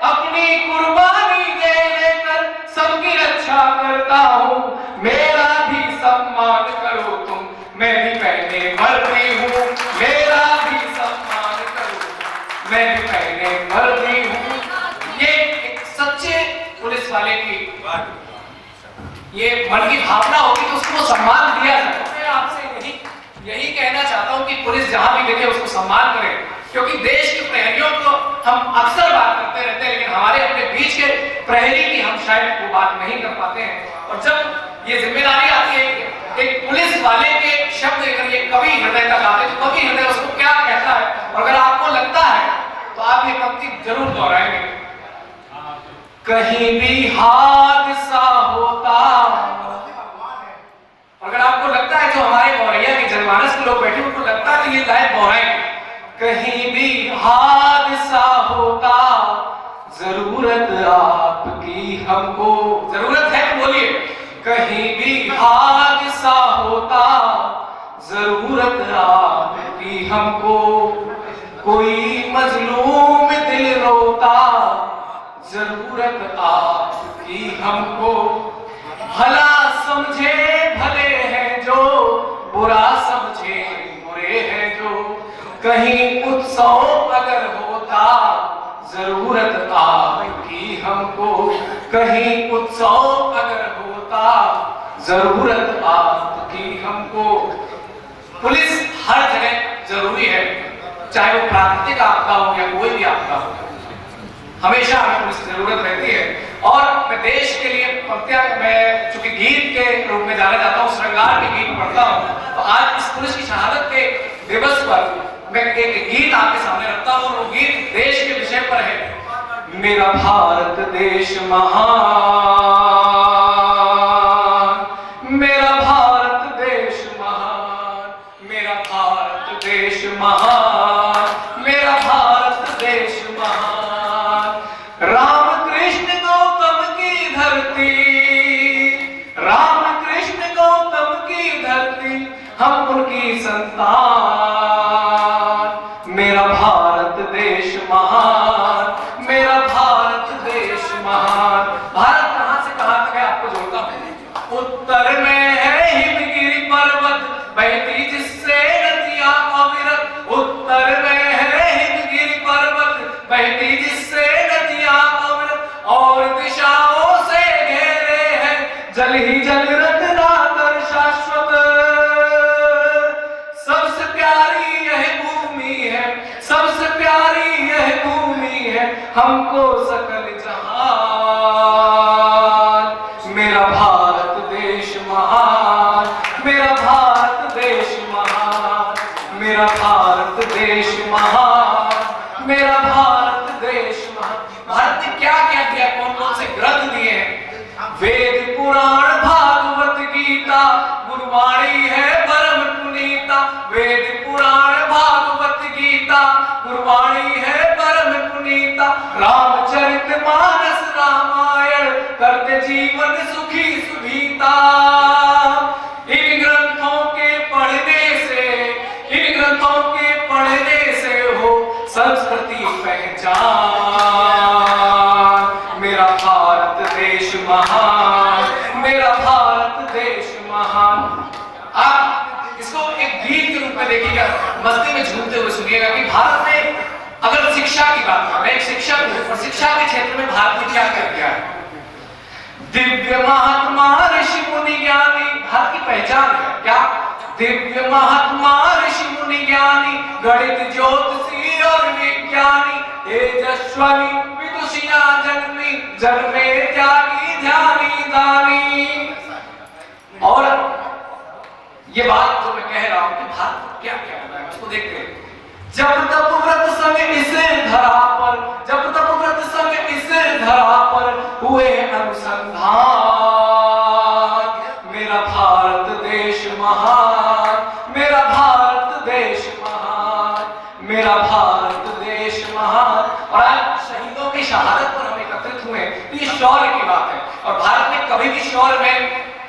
अपनी कुर्बानी दे दे कर सबकी रक्षा करता हूँ। मेरा भी सम्मान करो तुम, मैं भी पहने वर्दी हूँ। मेरा भी सम्मान करो, मैं भी पहने वर्दी हूँ। ये एक सच्चे पुलिस वाले की ये मन की भावना होती तो उसको सम्मान दिया जाए। मैं आपसे यही कहना चाहता हूँ कि पुलिस जहां भी दिखे उसको सम्मान करें, क्योंकि देश के प्रहरियों को हम अक्सर बात करते रहते हैं, लेकिन हमारे अपने बीच के प्रहरी की हम शायद वो बात नहीं कर पाते। कहीं भी हादसा होता। अगर आपको लगता है जो हमारे गौरैया के जनमानस के लोग बैठे उनको लगता है कि ये लाइव गौराएं, कहीं भी हादसा होता, जरूरत आपकी हमको, जरूरत है तो बोलिए, कहीं भी हादसा होता, जरूरत आपकी हमको, कोई मजलूम दिल रोता, जरूरत आपकी हमको, भला समझे भले हैं जो, बुरा समझे बुरे हैं जो, कहीं उत्सव अगर होता, जरूरत आपकी हमको, कहीं उत्सव अगर होता, जरूरत आपकी हमको। पुलिस हर जगह जरूरी है, चाहे वो प्राकृतिक आपदा हो या कोई भी आपदा हो, हमेशा हमें पुलिस की जरूरत रहती है। और मैं देश के लिए पंक्तियां, मैं चूंकि गीत के रूप में जाना जाता हूँ, श्रृंगार के गीत पढ़ता हूँ, तो आज इस पुलिस की शहादत के दिवस पर मैं एक गीत आपके सामने रखता हूँ और वो गीत देश के विषय पर है। मेरा भारत देश महान, मेरा भारत देश महान, मेरा भारत देश महान, मेरा भारत देश महान। राम कृष्ण गौतम की धरती, राम कृष्ण गौतम की धरती, हम उनकी संतान। मेरा भारत देश महान, मेरा भारत देश महान। भारत कहां से कहां तक है आपको जोड़ता हूं। उत्तर में है हिमगिरी पर्वत, बहती जिससे नदियां अविरत। उत्तर में है हिमगिरी पर्वत, बहती जिससे नदियां अविरत। और दिशाओं से घेरे हैं जल ही जल रत्नाकर शाश्वत। सबसे प्यारी यह भूमि है, सबसे प्यारी यह भूमि है, हमको सकल जहान। मेरा भारत देश महान, मेरा भारत देश महान, मेरा भारत देश महान, मेरा भारत देश महान। भारत ने क्या क्या दिया, कौन कौन से ग्रंथ दिए हैं? वेद पुराण भागवत गीता, गुरुवाणी है परम पुनीता। वेद पुराण भागवत गीता, गुरुवाणी है परम पुनीता। रामचरितमानस रामायण, करते जीवन सुखी सुभीता। इन ग्रंथों के पढ़ने से, इन ग्रंथों के पढ़ने से हो संस्कृति पहचान। मेरा भारत देश महान, मेरा भारत देश महान। आप इसको एक गीत के रूप में देखिएगा, मस्ती में झूमते हुए सुनिएगा कि भारत में अगर शिक्षा की बात करें, मैं एक शिक्षक हूं और शिक्षा के क्षेत्र में भारत ने क्या कर दिया है। दिव्य महात्मा ऋषि मुनि ज्ञानी, भारत की पहचान है क्या? दिव्य महात्मा ऋषि मुनि ज्ञानी, गणित ज्योतिषी और विज्ञानी, तेजस्वी विदुषियां जन्मी, जन्मे त्यागी ध्यानी दानी। और ये बात जो मैं कह रहा हूं कि भारत को क्या क्या होता है, उसको देखते हैं। जब तप व्रत संग इस धरा पर, जब तप व्रत संग इस धरा पर हुए अनुसंधान। मेरा भारत देश महान, मेरा भारत देश महान, मेरा भारत देश महान। और आज शहीदों की शहादत पर हम एकत्रित हुए, ये शौर्य की बात है। और भारत ने कभी भी शौर्य में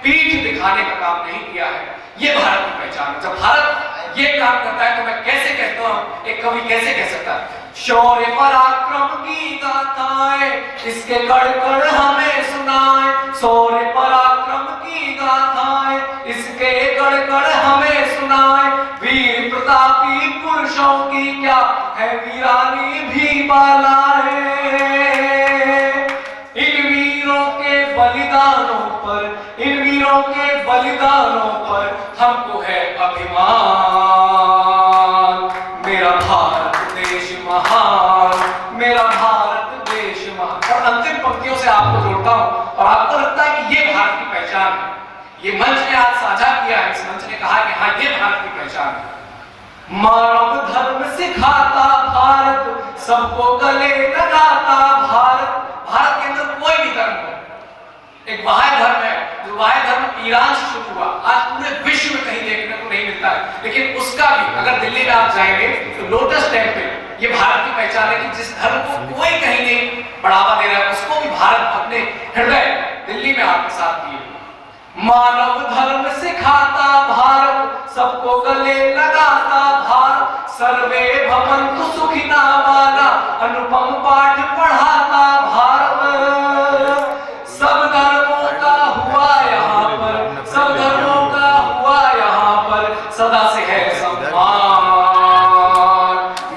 पीठ दिखाने का काम नहीं किया है, ये भारत की पहचान है। जब भारत ये काम करता है तो मैं कैसे कहता हूं, एक कवि कैसे कह सकता है, शौर्य पराक्रम की गाथाएं इसके कड़ कड़ हमें सुनाए। शौर्य पराक्रम की गाथाएं इसके कड़ कड़ हमें सुनाए। वीर प्रतापी पुरुषों की क्या है वीरानी भी बालाएं। इन वीरों के बलिदानों पर, इन वीरों के बलिदानों पर हमको है अभिमान। मेरा भारत देश महान, मेरा भारत देश महान। और अंतिम पंक्तियों से आपको जोड़ता हूं और आपको लगता है कि ये भारत की पहचान है। ये मंच ने आज साझा किया है, इस मंच ने कहा कि हाँ ये भारत की पहचान है। मानव धर्म सिखाता भारत, सबको गले लगाता भारत। भारत के अंदर कोई विवाह धर्म ईरान से शुरू हुआ, आज पूरे विश्व में कहीं देखने को नहीं मिलता है, लेकिन उसका भी अगर दिल्ली में आप जाएंगे तो लोटस टेम्पल ये भारत की पहचान है कि जिस धर्म को कोई कहीं नहीं बढ़ावा दे रहा है उसको भी भारत अपने हृदय दिल्ली में आपके साथ दिए। मानव धर्म सिखाता भारत, सबको गले लगाता भारत, सर्वे भवन्तु सुखिना वाला अनुपम पाठ पढ़ाता भारत। सब धर्मों का हुआ यहाँ पर, सब धर्मों का हुआ यहाँ पर, सदा से है सम्मान।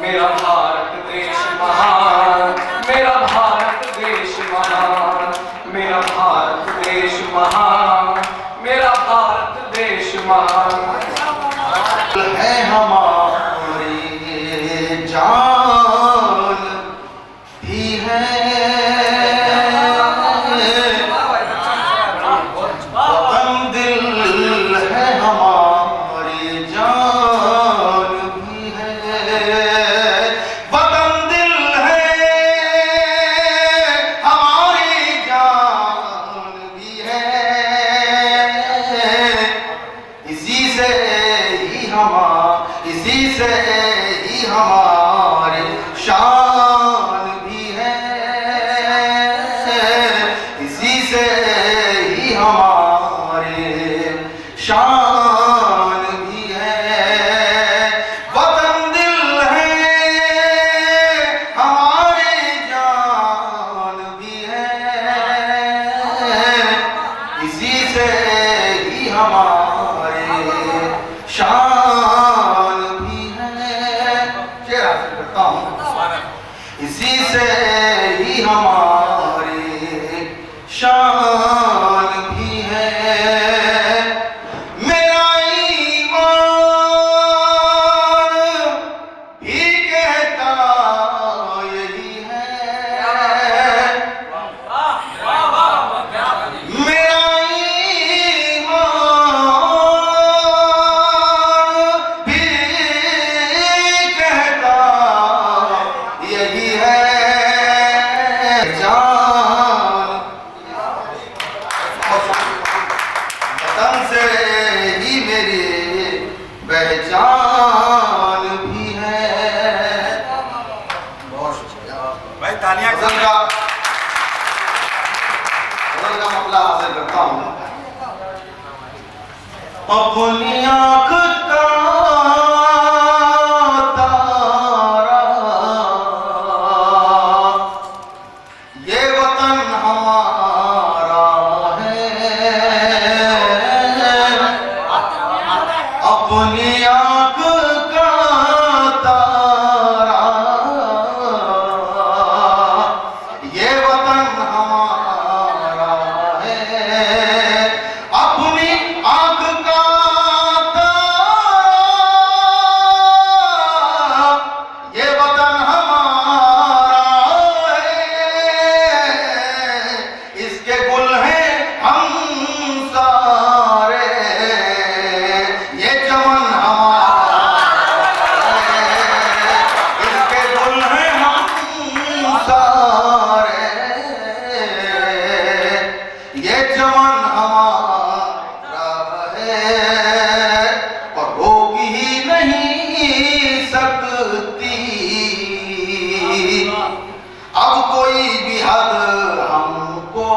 मेरा भारत देश महान, मेरा भारत देश महान, मेरा भारत देश महान, मेरा भारत देश महान है हमारी जान भी है, वतन दिल है हमारी जान भी है, वतन दिल है हमारी जान भी है, इसी से ही हमारी शान भी है, इसी से ही हमारी शान भी है, वतन दिल है हमारी जान भी है, इसी से ही हमारी शान भी है। शेर हासिल करता हूँ। इसी से ही हमारी शान भी है, मेरा ईमान भी कहता यही है, मेरा वतन से ही मेरी पहचान भी है। बहुत शुक्रिया भाई, तालियां। गजल का मसला हासिल करता हूँ। अपनी आँख का तारा ये वतन हमारा है, अपनी आँख का तारा ये वतन हमारा है, अपनी आँख का तारा ये वतन हमारा है, इसके गुल हैं हम सारे, ये चमन हमारा है, इसके गुल हैं हम सारे, ये चमन हमारा है, और रोक ही नहीं सकती अब कोई भी हद हमको,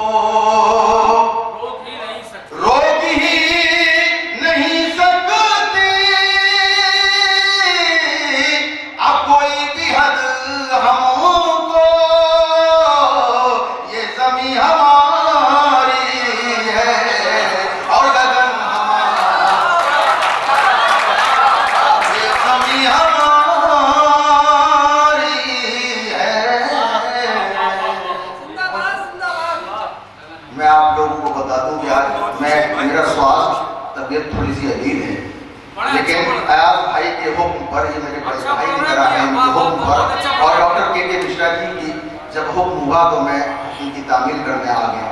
रोक ही नहीं सकती अब कोई भी हद हमको, ये ज़मीं हमारी है और गगन हमारा, ये ज़मीं हमारी है। मैं आप लोगों को बता दूं कि आज मेरा स्वास्थ्य तबीयत थोड़ी सी अजीब है, लेकिन अयाज भाई के हुक्म पर, ये मेरे बड़े भाई की तरह है, उनके हुक्म पर और डॉक्टर के मिश्रा जी की जब हुक्म हुआ तो मैं उनकी तामील करने आ गया।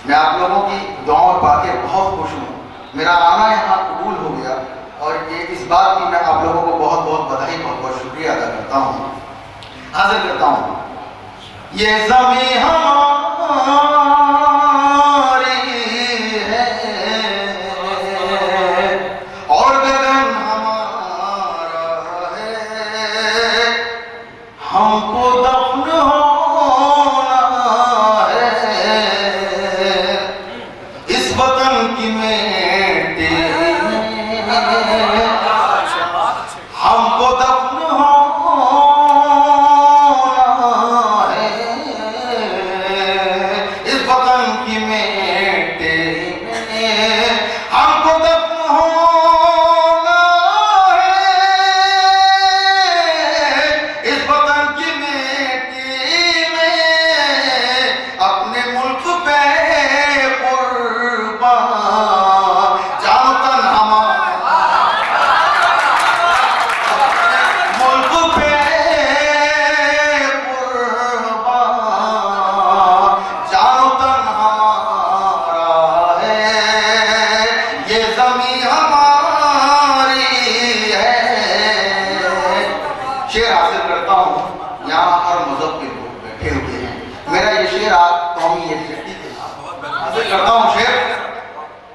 मैं आप लोगों की दुआओं पाके बहुत खुश हूँ, मेरा आना यहाँ कबूल हो गया और ये इस बात की मैं आप लोगों को बहुत बहुत बधाई, बहुत बहुत शुक्रिया अदा करता हूँ, हाजिर करता हूँ। ये ज़मीं हमारी है, हमको दफन होना है इस वतन की मिट्टी में, हमको दफन होना है इस वतन की मिट्टी में, हमको दफन होना है इस वतन की मिट्टी में, अपने मुल्क पे कुर्बान जानो तन हमारा, मुल्क पे कुर्बान जानो तन हमारा है, ये ज़मीं हमारी है। शेर हासिल करता हूँ, यहाँ हर मजहब के लोग बैठे हुए हैं, मेरा ये शेर आज कौमी एकजुटती के साथ हासिल करता हूँ शेर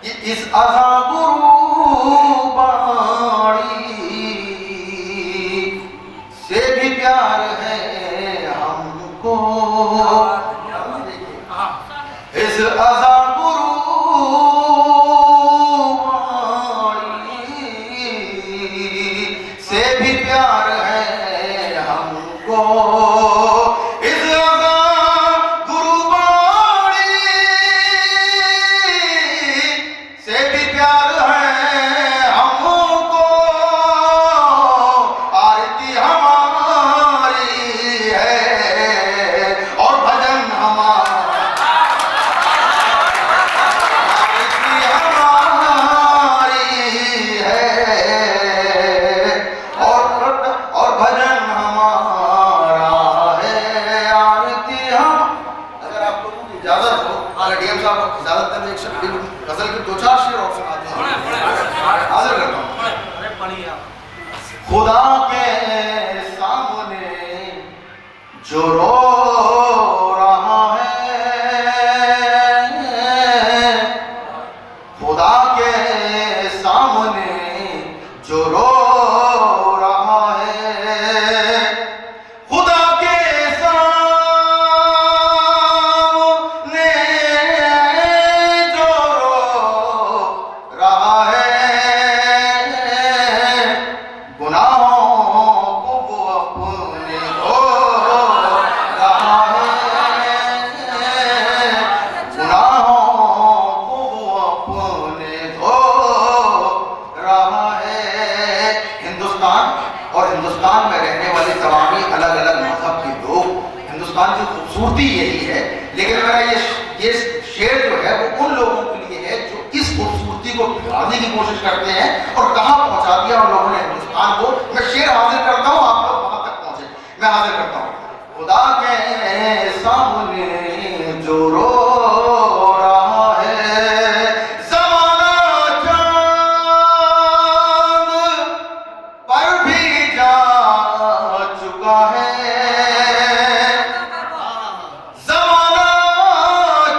कि इस अज़ा गुरूबाणी से भी प्यार है हमको, इस अज़ा गुरूबाणी से भी प्यार है हमको, इस अज़ा गुरूबाणी से भी प्यार है हमको, आरती हमारी है और भजन हमारा, आरती हमारी है और भजन हमारा है, आरती हम। अगर आप लोगों की इजाजत हो, अगर डीएम साहब इजाजत दें, एक गजल के 2-4 शेर और सुनाते हैं, हाजिर करता हूँ। खुदा के सामने जो रो रहा है, खुदा के सामने जो रो रहा है, खुदा के सामने जो रो रहा है, गुनाहों को वो अपने धो रहा है, गुनाहों को वो अपने धो रहा है। हिंदुस्तान और हिंदुस्तान में रहने वाले तमामी अलग अलग मजहब के लोग, हिंदुस्तान की खूबसूरती यही है, लेकिन मेरा ये शेर जो है वो उन लोगों के लिए है जो इस खूबसूरती को बिगाड़ने की कोशिश करते हैं और कहां पहुंचा दिया उन लोगों ने हिंदुस्तान को। मैं शेर हाजिर करता हूं, आप लोग वहां तक पहुंचे, मैं हाजिर करता हूं। खुदा के सामने जो रो रहा है, ज़माना चांद पर भी जा चुका है, ज़माना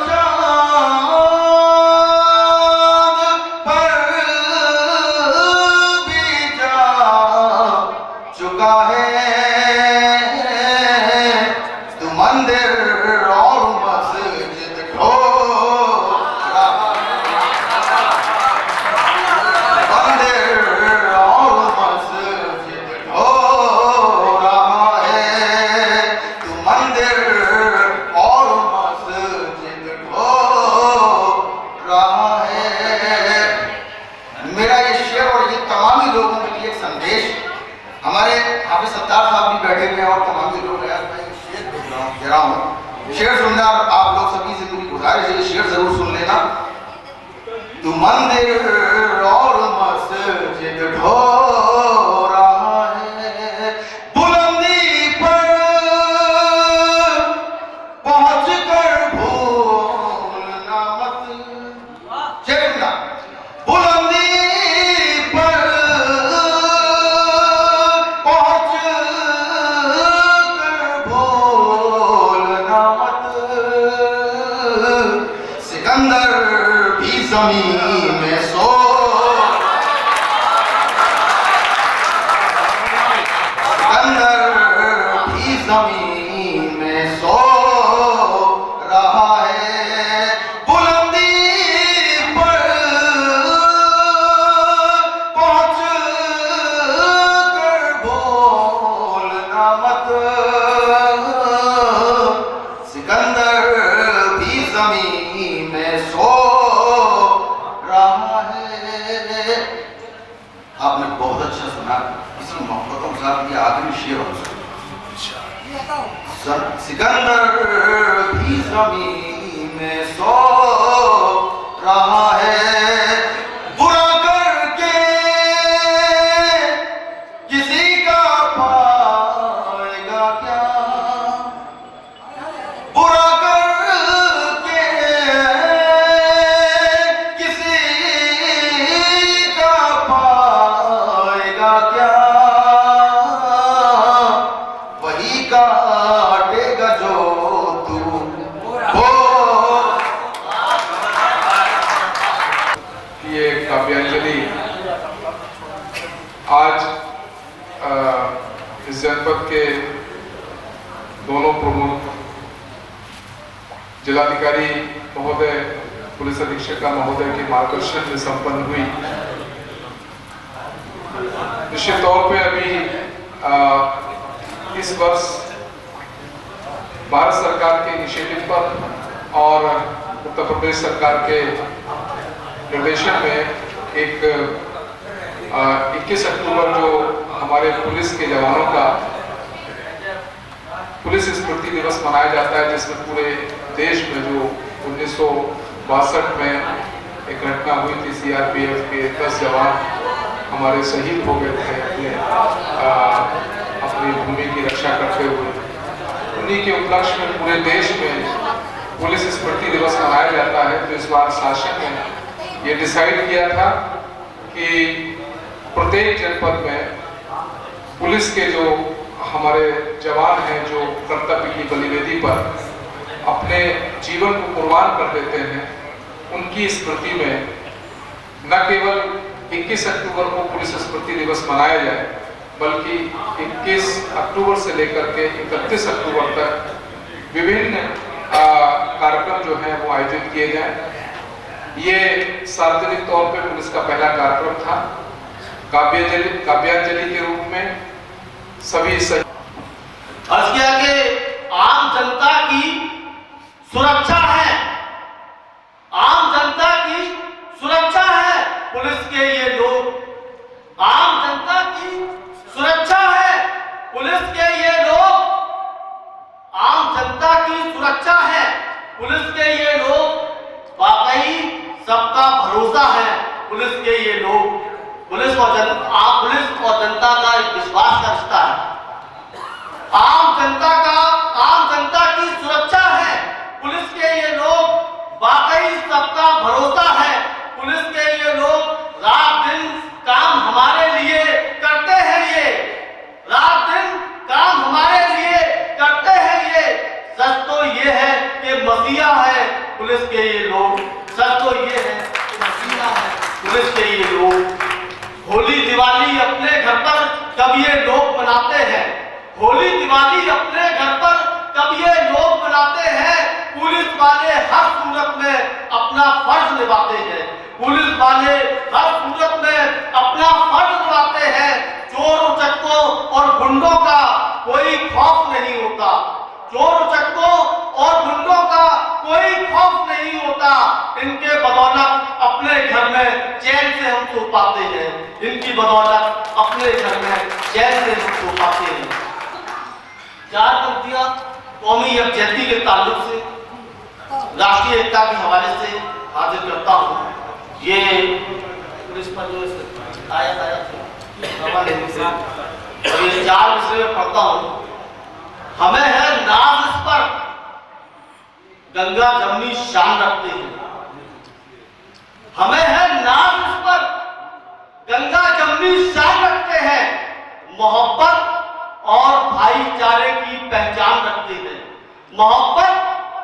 चांद पर भी जा चुका है, तू मंदिर और मस्जिद ढो रहा है, मंदिर और मस्जिद ढो रहा है, तू मंदिर और मस्जिद ढो रहा है। मेरा ये शेर और ये तमामी लोगों के लिए एक संदेश, हमारे हाफिज सत्तार साहब भी बैठे हुए हैं और तमामी लोग हैं, मैं ये शेर भेज रहा हूँ, शेर सुनना आप लोग सभी से मेरी गुजारिश है, ये शेर जरूर सुन लेना। तू मंदिर और मस्जिद ढो रहा है, बुलंदी पर पहुंच कर भूलना मत, शेर सुनना, बुलंदी पर पहुंच कर भूलना मत, सिकंदर भी जमीन में सो, सिकंदर भी जमीन सिकंदर भी ज़मीन में सो रहा है, बुरा करके किसी का पाएगा क्या, बुरा करके किसी का पाएगा क्या, वही काटेगा जो तू हो। ये काव्यांजलि आज इस जनपद के दोनों प्रमुख जिलाधिकारी महोदय, पुलिस अधीक्षक महोदय के मार्गदर्शन में संपन्न हुई। निश्चित तौर पे अभी इस वर्ष भारत सरकार के इनिशिएटिव पर और उत्तर प्रदेश सरकार के निर्देशन में एक 21 अक्टूबर जो हमारे पुलिस के जवानों का पुलिस स्मृति दिवस मनाया जाता है, जिसमें पूरे देश में जो 1962 में एक घटना हुई थी, सीआरपीएफ के 10 जवान हमारे शहीद हो गए थे अपनी भूमि की रक्षा करते हुए। उन्हीं के उपलक्ष्य में पूरे देश में पुलिस स्मृति दिवस मनाया जाता है। तो इस बार शासन ने ये डिसाइड किया था कि प्रत्येक जनपद में पुलिस के जो हमारे जवान हैं जो कर्तव्य की बलिवेदी पर अपने जीवन को कुर्बान कर देते हैं, उनकी स्मृति में न केवल 21 अक्टूबर को पुलिस स्मृति दिवस मनाया जाए, बल्कि 21 अक्टूबर से लेकर के 31 अक्टूबर तक विभिन्न कार्यक्रम जो हैं वो आयोजित किए जाएं। ये सार्वजनिक तौर पे पुलिस का पहला कार्यक्रम था। काव्यांजलि के रूप में सभी अर्ज किया कि आम जनता की सुरक्षा है, आम जनता की सुरक्षा है पुलिस के ये लोग, आम जनता की सुरक्षा है पुलिस के ये लोग, आम जनता की सुरक्षा है पुलिस के ये लोग, वाकई सबका भरोसा है पुलिस के ये लोग। पुलिस और जनता का एक विश्वास का रिश्ता है। आम जनता की सुरक्षा है पुलिस के ये लोग, वाकई सबका भरोसा है पुलिस के ये लोग। रात दिन काम हमारे लिए करते हैं ये, रात दिन काम हमारे लिए करते हैं ये। सच तो ये है कि मसीहा है पुलिस के ये लोग, सच तो ये है कि मसीहा है पुलिस के ये लोग। होली दिवाली अपने घर पर कब ये लोग मनाते हैं, होली दिवाली अपने घर पर कब ये लोग मनाते हैं। पुलिस वाले हर सूरत में अपना फर्ज निभाते हैं, पुलिस वाले हर सूरत में अपना फर्ज निभाते हैं। चोर उचक्कों और गुंडों का कोई खौफ नहीं होता, चोर उचक्कों और गुंडों का कोई खौफ नहीं होता। इनके बदौलत अपने घर में चैन से हम सो पाते हैं, इनकी बदौलत अपने घर में चैन से हम सो पाते हैं। चार पंक्तियां कौमी यकजहती के ताल्लुक से, राष्ट्रीय एकता के हवाले से हाजिर करता हूँ। ये पुलिस पर जो आया और ये चार विषय में पढ़ता हूँ। हमें है नाज इस पर, गंगा जमनी शान रखते हैं। हमें है नाज इस पर, गंगा जमनी शान रखते हैं। मोहब्बत और भाईचारे की पहचान रखते हैं, मोहब्बत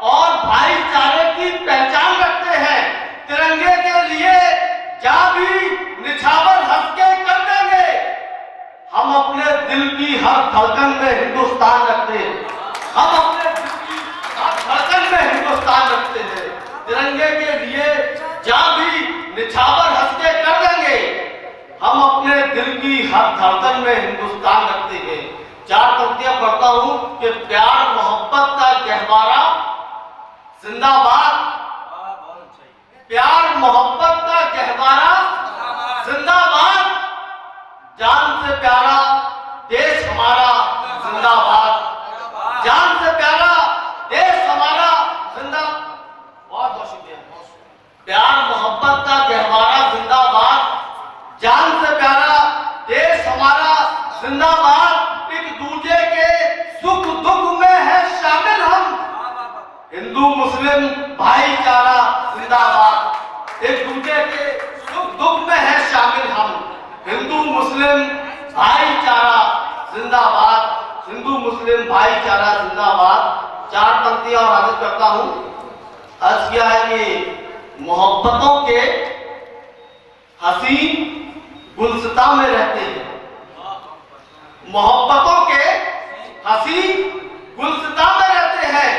और भाईचारे की पहचान रखते हैं। तिरंगे के लिए जहां भी निछावर हंस के कर देंगे, हम अपने दिल की हर धड़कन में हिंदुस्तान रखते हैं, हम अपने दिल की हर धड़कन में हिंदुस्तान रखते हैं। तिरंगे के लिए जहां भी निछावर हंस के कर देंगे, हम अपने दिल की हर धड़कन में हिंदुस्तान रखते हैं। चार पंक्तियां पढ़ता हूं कि प्यार मोहब्बत का गहवारा जिंदाबाद, प्यार मोहब्बत का गहवारा जिंदाबाद, जान से प्यारा देश हमारा जिंदाबाद, मुस्लिम भाईचारा जिंदाबाद। एक दूसरे के सुख दुख में है शामिल हम, हिंदू मुस्लिम भाईचारा जिंदाबाद, हिंदू मुस्लिम भाईचारा जिंदाबाद। 4 पंक्तियां और हाजिर करता हूं। अर्ज किया है कि मोहब्बतों के हसीन गुलसिता में रहते हैं, मोहब्बतों के हसीन गुलसिता में रहते हैं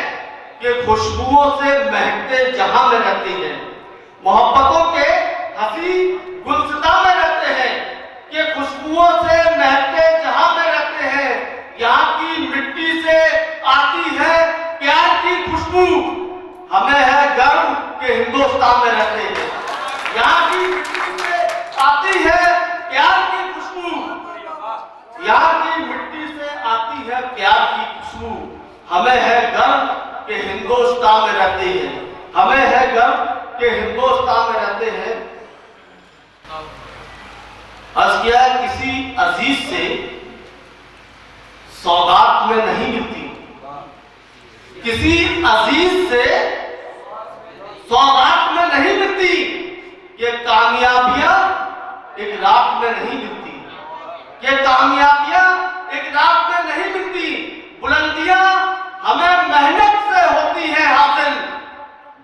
कि खुशबुओं से महकते जहां में रहते हैं। मोहब्बतों के हसीन गुलसिता में रहते हैं कि खुशबुओं से महकते जहां में रहते हैं। यहाँ की मिट्टी से आती है प्यार की खुशबू, हमें है गर्व कि हिंदुस्तान में रहते हैं। यहाँ की मिट्टी से आती है प्यार की खुशबू, यहाँ की मिट्टी से आती है प्यार की खुशबू, हमें है गर्व कि हिंदुस्तान में रहते हैं, हमें है गर्व कि हिंदुस्तान में रहते हैं। अर्ज किया किसी अजीज से सौगात में नहीं मिलती, किसी अजीज से सौगात में नहीं मिलती, ये कामयाबियां एक रात में नहीं मिलती, ये कामयाबियां एक रात में नहीं मिलती। बुलंदियां हमें मेहनत से होती है हासिल,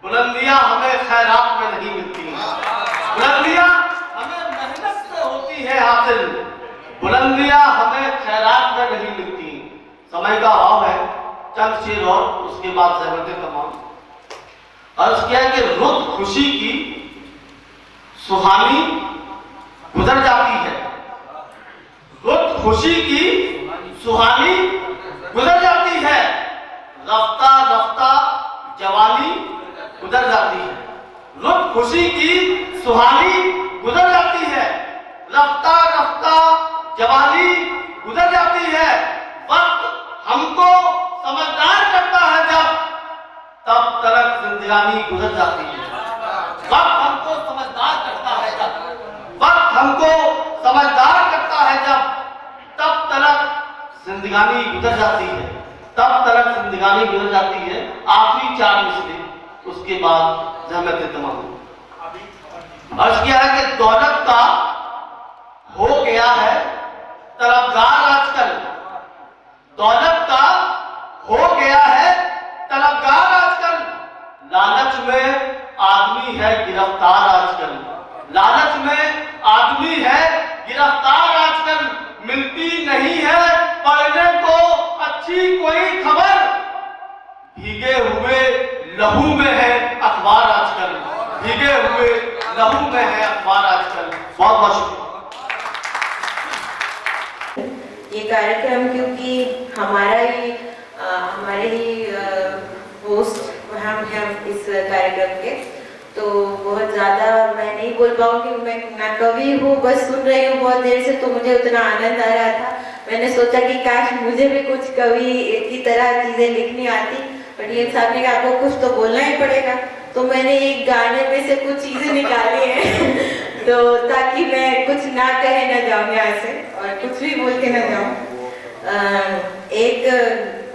बुलंदियां हमें खैरात में नहीं मिलती, बुलंदियां हमें मेहनत से होती है हासिल, बुलंदियां हमें खैरात में नहीं मिलती। समय का अभाव है, चंद शेर और उसके बाद ज़हमत तमाम। अर्ज किया कि रुत खुशी की सुहानी गुजर जाती है, रुत खुशी की सुहानी गुजर जाती है, रफ्ता रफ्ता जवानी गुजर जाती है। रुत खुशी की सुहानी गुजर जाती है, रफ्ता रफ्ता जवानी गुजर जाती है। वक्त हमको समझदार करता है जब, तब तक जिंदगानी गुजर जाती है। वक्त हमको समझदार करता है जब, वक्त हमको समझदार करता है जब, तब तक जिंदगानी गुजर जाती है, तब तक जिंदगानी गुजर जाती है। आखिरी 4 मिसरे, उसके बाद ज़हमत तमाम। अर्ज किया है कि दौलत का हो गया है तलबगार आजकल, दौलत का हो गया है तलबगार आजकल, लालच में आदमी है गिरफ्तार आजकल, लालच में आदमी है गिरफ्तार आजकल। मिलती नहीं है पढ़ने को अच्छी कोई खबर, भीगे हुए लहू में है अखबार आजकल, भीगे हुए लहू में है अखबार आजकल। बहुत बहुत शुक्रिया। ये कार्यक्रम क्योंकि हमारे ही होस्ट हम इस कार्यक्रम के, तो बहुत ज़्यादा मैं नहीं बोल पाऊँगी। मैं ना कवि हूँ, बस सुन रही हूँ बहुत देर से, तो मुझे उतना आनंद आ रहा था। मैंने सोचा कि काश मुझे भी कुछ कवि की तरह चीज़ें लिखनी आती, पर ये साहब ने कहा आपको कुछ तो बोलना ही पड़ेगा, तो मैंने एक गाने में से कुछ चीज़ें निकाली हैं तो ताकि मैं कुछ ना कहे ना जाऊँ यहाँ से और कुछ भी बोल के ना जाऊँ। एक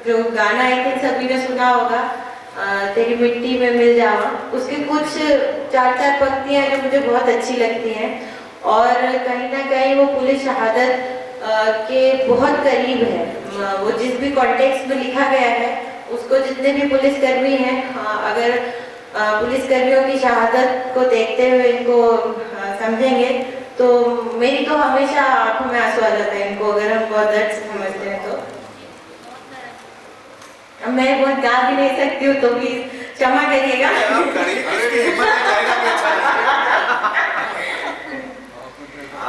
जो गाना है कि सभी ने सुना होगा, तेरी मिट्टी में मिल जावा, उसकी कुछ 4 पंक्तियां जो मुझे बहुत अच्छी लगती हैं और कहीं ना कहीं वो पुलिस शहादत के बहुत करीब है। वो जिस भी कॉन्टेक्स्ट में लिखा गया है उसको जितने भी पुलिसकर्मी हैं, अगर पुलिसकर्मियों की शहादत को देखते हुए इनको समझेंगे तो मेरी तो हमेशा आंखों में आंसू आ जाता है इनको, अगर हम बहुत दर्द से समझते हैं तो। मैं बहुत गा भी नहीं सकती हूँ तो प्लीज क्षमा करिएगा।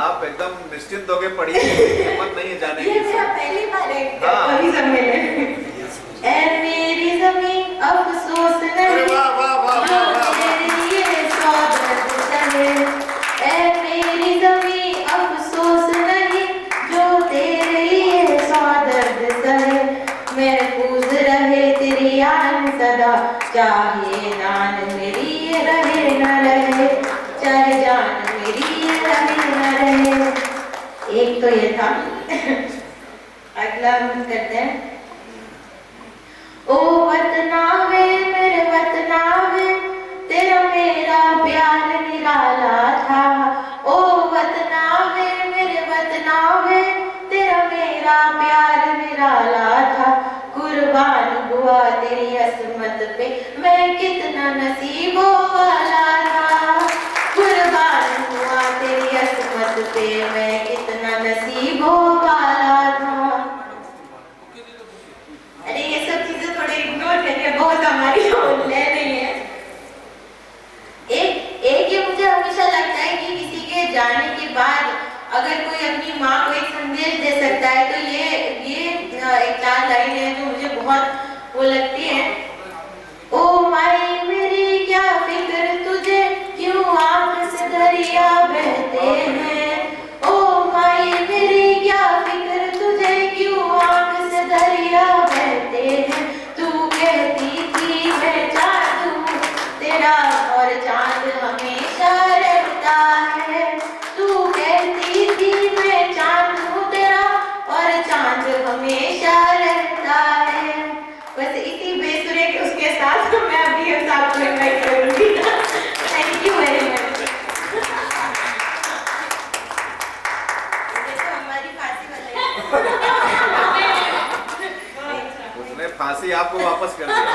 आप एकदम निश्चिंत होके पढ़िए, हिम्मत नहीं है जाने की। ये मेरा पहली बार है कवि सम्मेलन। ऐ मेरी ज़मीं अफसोस नहीं, तेरे लिए सौ दर्द सहे। ऐ मेरी ज़मीं अफसोस नहीं, जो तेरे लिए सौ दर्द सहे। महफूज रहे तेरी आन सदा, चाहे जान मेरी रहे न रहे, चाहे जान मेरी रहे न रहे। एक तो ये था। अगला हम करते हैं। ओ वतना वे मेरे वतना हुआ तेरी असमत पे, मैं कितना नसीबों वाला था। कुर्बान हुआ तेरी असमत पे, मैं कितना नसीबों वाला था। अरे ये सब चीजें थोड़े इग्नोर करिए, बहुत हमारी ले रही है। एक ये मुझे हमेशा लगता है कि किसी के जाने के बाद अगर कोई अपनी माँ को एक संदेश दे सकता है तो ये एक 4 लाइन है जो मुझे बहुत वो लगती है। ओ माई मेरी क्या फिक्र तुझे, क्यों आंख से दरिया बहते हैं। ओ माई मेरी क्या फिक्र तुझे, क्यों आंख से दरिया बहते हैं। तू कहती थी मैं चाँद तेरा और चाँद हमेशा रहता है। तू कहती थी मैं चाँद हूँ तेरा और चाँद हमेशा रहता है। बस इसी बेसुरे के उसके साथ मैं अभी हम साथ में इनवाइट करूँगी। Thank you very much. देखो हमारी फांसी वाले उसने फांसी आपको वापस कर दिया।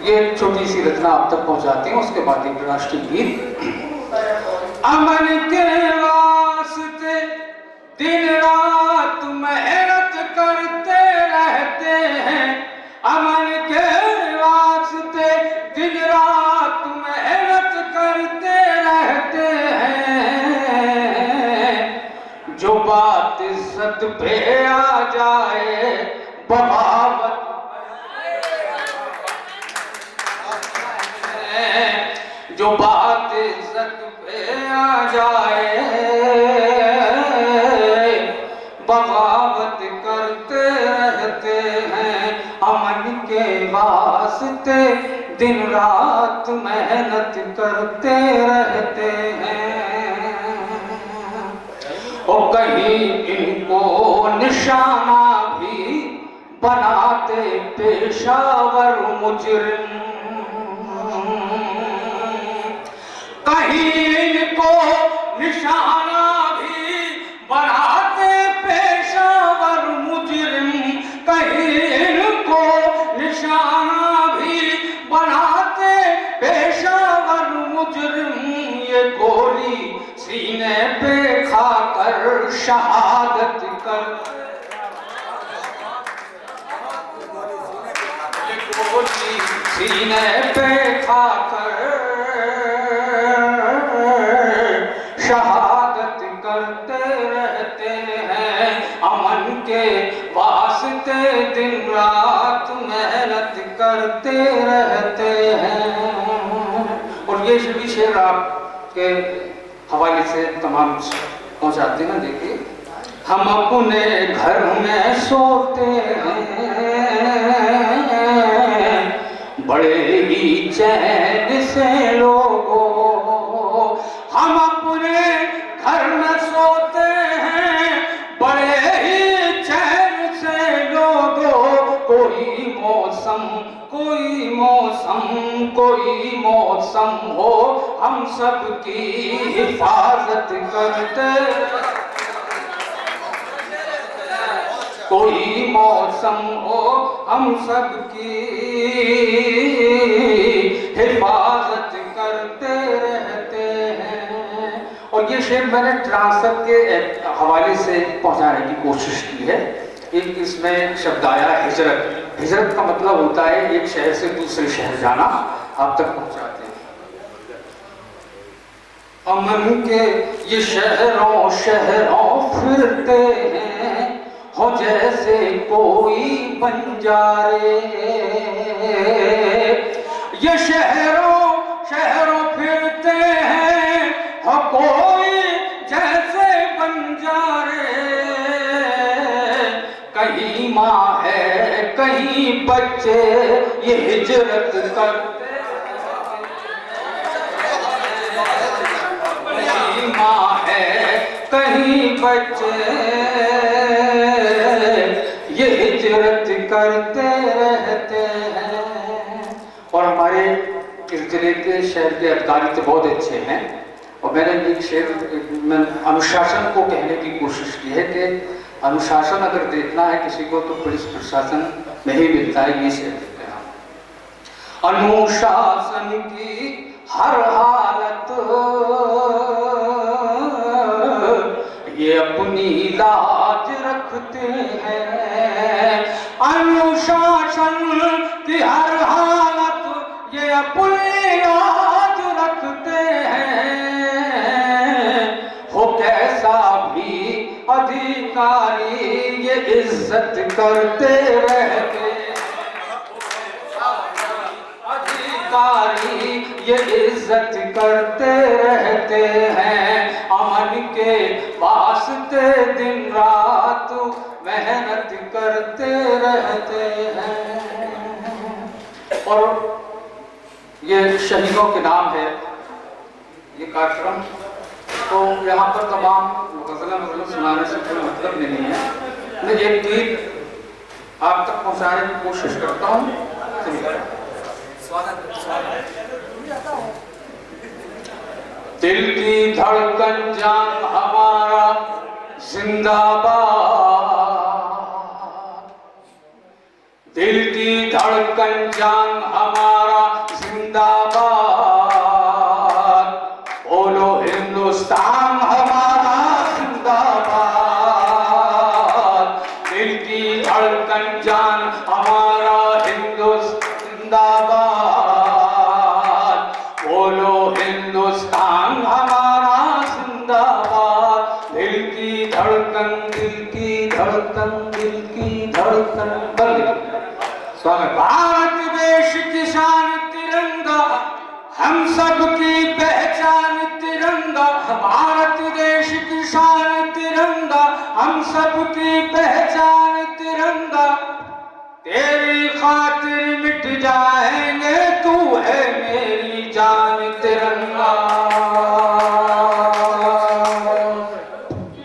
ये एक छोटी सी रचना आप तक पहुंचाते हैं, उसके बाद एक राष्ट्रीय गीत। अमन के वास्ते दिन रात मेहनत करते रहते हैं। अमन के वास्ते दिन रात मेहनत करते रहते हैं। जो बात सत पे आ जाए बगावत, जो बात सत पे आ जाए बगावत करते रहते हैं। अमन के वास्ते दिन रात मेहनत करते रहते हैं। और कहीं इनको निशाना भी बनाते पेशावर मुजरिम। कहीं इनको निशाना भी बनाते पेशावर मुजरिम। कहीं इनको निशाना भी बनाते पेशावर मुजरिम। ये गोली सीने पे खाकर शहादत कर, ये गोली सीने पे खाकर शहादत करते रहते हैं। अमन के वास्ते दिन रात मेहनत करते रहते हैं। और ये भी शेर आपके हवाले से तमाम पहुंचाते हैं। देखिए, हम अपने घर में सोते हैं बड़े ही चैन से लोगों। हम अपने घर में सोते हैं बड़े ही चैन से लोगों। कोई मौसम हो हम सबकी हिफाजत करते। कोई मौसम हो हम सबकी हिफाजत करते रहते हैं। और ये शेर मैंने ट्रांसफर के हवाले से पहुंचाने की कोशिश की है। एक इसमें शब्द आया हिजरत। हिजरत का मतलब होता है एक शहर से दूसरे शहर जाना, आप तक पहुंचाते हैं। अमन के ये शहरों फिरते हैं हो जैसे कोई बंजारे। ये शहरों फिरते हैं हो कोई जैसे बंजारे। कहीं माँ है कहीं बच्चे ये हिजरत करते। कहीं माँ है कहीं बच्चे ये हिजरत करते रहते हैं। और हमारे इस जिले के शहर के अधिकारी तो बहुत अच्छे हैं। और मैंने एक शेर में अनुशासन को कहने की कोशिश की है कि अनुशासन अगर देखना है किसी को तो पुलिस प्रशासन नहीं मिलता है, ये शेर देते हैं। अनुशासन की हर हालत ये अपनी लाज रखते हैं। अनुशासन की हर हालत ये अपनी लाज रखते हैं। हो कैसा भी अधिकारी ये इज्जत करते रहते, अधिकारी ये इज्जत करते रहते हैं। अमन के वास्ते दिन रात मेहनत करते रहते हैं। और ये शहीदों के नाम है ये कार्यक्रम। तो यहाँ पर तमाम गज़लें मतलब सुनाने से कोई मतलब नहीं है, मैं एक गीत आप तक पहुँचाने की कोशिश करता हूँ। दिल की धड़कन जान हमारा जिंदाबाद, दिल की धड़कन जान हमारा जिंदाबाद, बोलो हिंदुस्तान हमारा जिंदाबाद। दिल की धड़कन जान हमारा जिंदाबाद, बोलो हिंदुस्तान हमारा जिंदाबाद। दिल की धड़कन, दिल की धड़कन, दिल की धड़कन। भारत देश की शान तिरंगा, हम सब की पहचान तिरंगा। भारत देश की शान तिरंगा, हम सब की पहचान तिरंगा। तेरी खातिर मिट जाएंगे, तू है मेरी जान तिरंगा।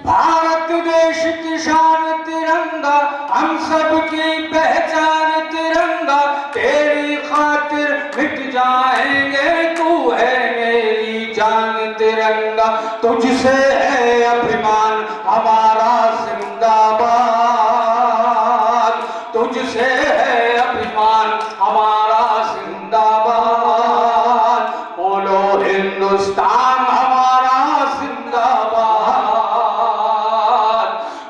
भारत देश की शान तिरंगा, हम सब की पहचान तिरंगा। तेरी खातिर मिट जाएंगे, तू है मेरी जान तिरंगा। तुझसे है अभिमान हमारा जिंदाबाद, तुझसे है अभिमान हमारा जिंदाबाद। बोलो हिंदुस्तान हमारा जिंदाबाद,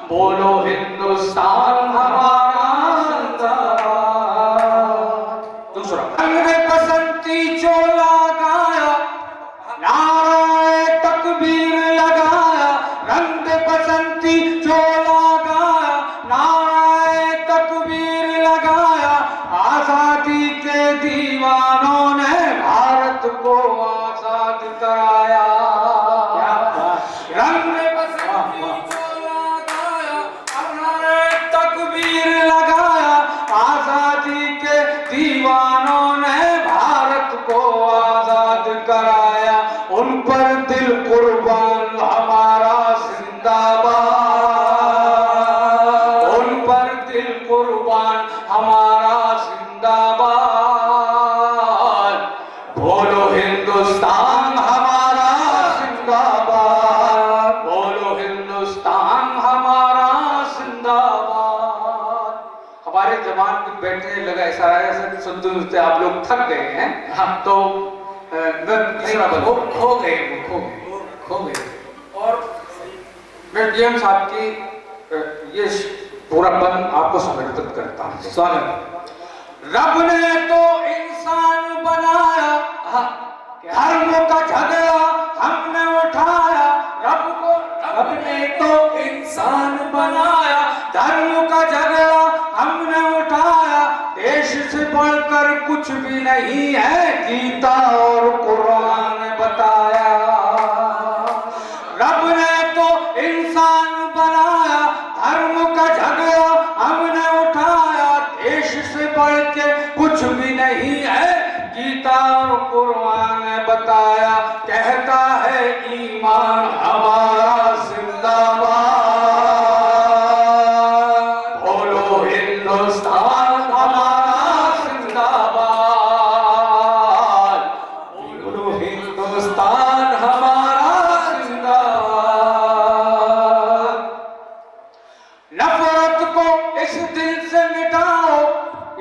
बोलो हिंदुस्तान हमारा जिंदाबाद। दूसरा रंग बसंती चोला गाया, नारे तकबीर लगाया। रंग बसंती चोला गाया, नारे तकबीर लगाया। आजादी के दीवानों ने भारत को आजाद कराया। रंग बसंती चोला गाया, नारे तकबीर लगाया। आजादी के दीवानों ने भारत को आजाद कराया। उन पर दिल कुर्बान हमारा जिंदाबाद, उन पर दिल कुर्बान हमारा जिंदाबाद। बोलो हिंदुस्तान हमारा जिंदाबाद, बोलो हिंदुस्तान हमारा जिंदाबाद। हमारे जवान भी बैठने लगा ऐसा सुनते सुनते आप लोग थक गए हैं। हाँ, तो खो गए। और मैं डीएम साहब की ये पूरा बंद आपको समर्पित करता हूँ। स्वागत। रब ने तो इंसान बनाया, धर्म का झगड़ा हमने उठाया। रब ने तो इंसान बनाया, धर्म का झगड़ा हमने उठाया। देश से बढ़कर कुछ भी नहीं है, गीता और कुरान ने बताया। रब ने तो इंसान बनाया, धर्म का झगड़ा हमने उठाया। देश से बढ़ के कुछ भी नहीं है, गीता और कुरान ने बताया। कहता है ईमान हमारा जिंदाबाद, बोलो हिंदुस्तान हमारा जिंदाबाद, बोलो हिंदुस्तान हमारा जिंदाबाद। नफरत को इस दिल से मिटाओ,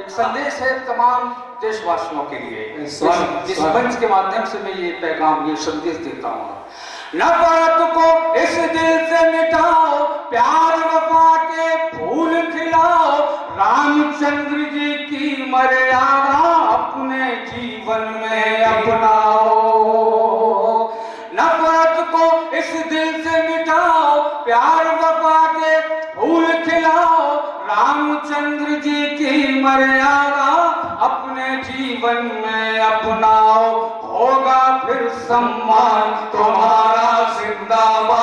एक संदेश है तमाम देशवासियों के लिए। जिस मंच के माध्यम से मैं ये पैगाम, ये संदेश देता हूँ, नफरत को इस दिल से मिटाओ, प्यार वफा के फूल खिलाओ, रामचंद्र जी की मर्यादा अपने जीवन में अपनाओ। नफरत को इस दिल से मिटाओ, प्यार वफा के फूल खिलाओ, रामचंद्र जी की मर्यादा अपने जीवन में अपनाओ। होगा फिर सम्मान तुम्हारा जिंदाबाद,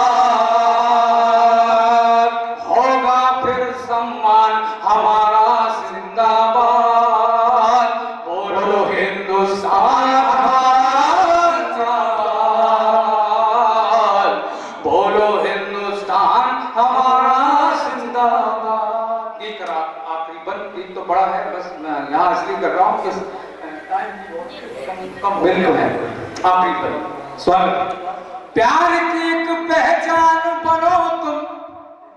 होगा फिर सम्मान हमारा जिंदाबाद। बोलो हिंदुस्तान हमारा जिंदाबाद, बोलो हिंदुस्तान हमारा जिंदाबाद। ये करा आखिरी बंद, एक तो बड़ा है, बस मैं यहाँ इसलिए कर रहा हूँ कि कम बिल्कुल है। आखिरी बंद, स्वागत। प्यार की एक पहचान बनो तुम,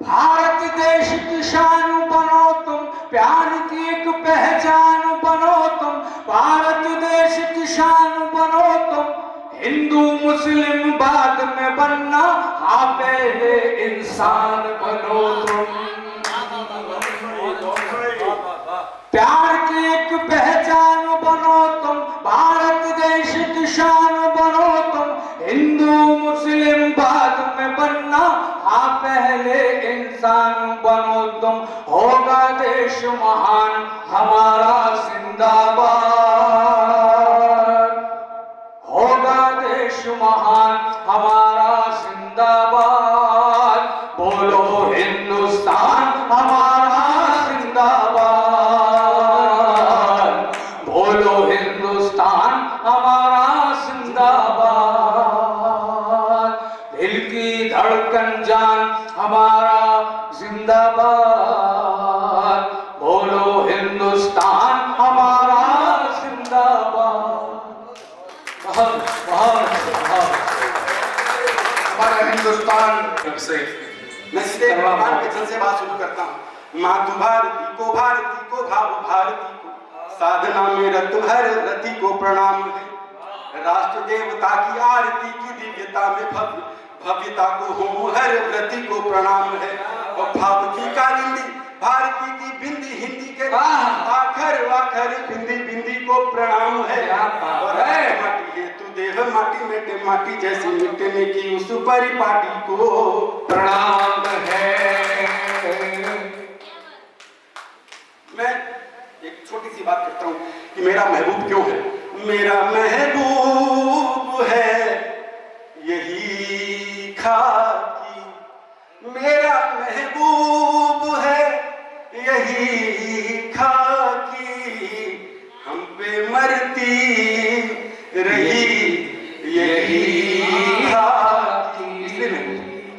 भारत देश की शान बनो तुम। प्यार की एक पहचान बनो तुम, भारत देश की शान बनो तुम। हिंदू मुस्लिम बाद में बनना, हाँ पहले इंसान बनो तुम। प्यार की एक पहचान बनो तुम, भारत देश की शान बनो तुम। हिंदू मुस्लिम बाद में बनना, हाँ पहले इंसान बनो तुम। होगा देश महान हमारा जिंदाबाद, होगा देश महान हमारा जिंदाबाद। बोलो हिंदुस्तान हमारा जिंदाबाद, बोलो हिंदुस्तान हमारा जिंदाबाद। दिल की धड़कन जान हमारा जिंदाबाद, बोलो हिंदुस्तान हमारा जिंदाबाद। बहुत बहुत बहुत हमारा हिंदुस्तान से मैं सीधे भगवान के जल से बात शुरू करता हूँ। मातु भारती को भाव भारती को, साधना में रत भर रति को प्रणाम है। राष्ट्र देवता की आरती की दिव्यता में भव्यता को होम हर व्रति को प्रणाम है। और भाव की कालिंदी भारती की बिंदी हिंदी के आखर आखर बिंदी बिंदी को प्रणाम है। और माटी है तू देव माटी मेटे माटी जैसी मिटने की उस परिपाटी को प्रणाम है। मैं एक छोटी सी बात करता हूँ कि मेरा महबूब क्यों है। मेरा महबूब है यही खाकी, मेरा महबूब है यही खाकी, हम पे मरती रही यही खाकी। इसलिए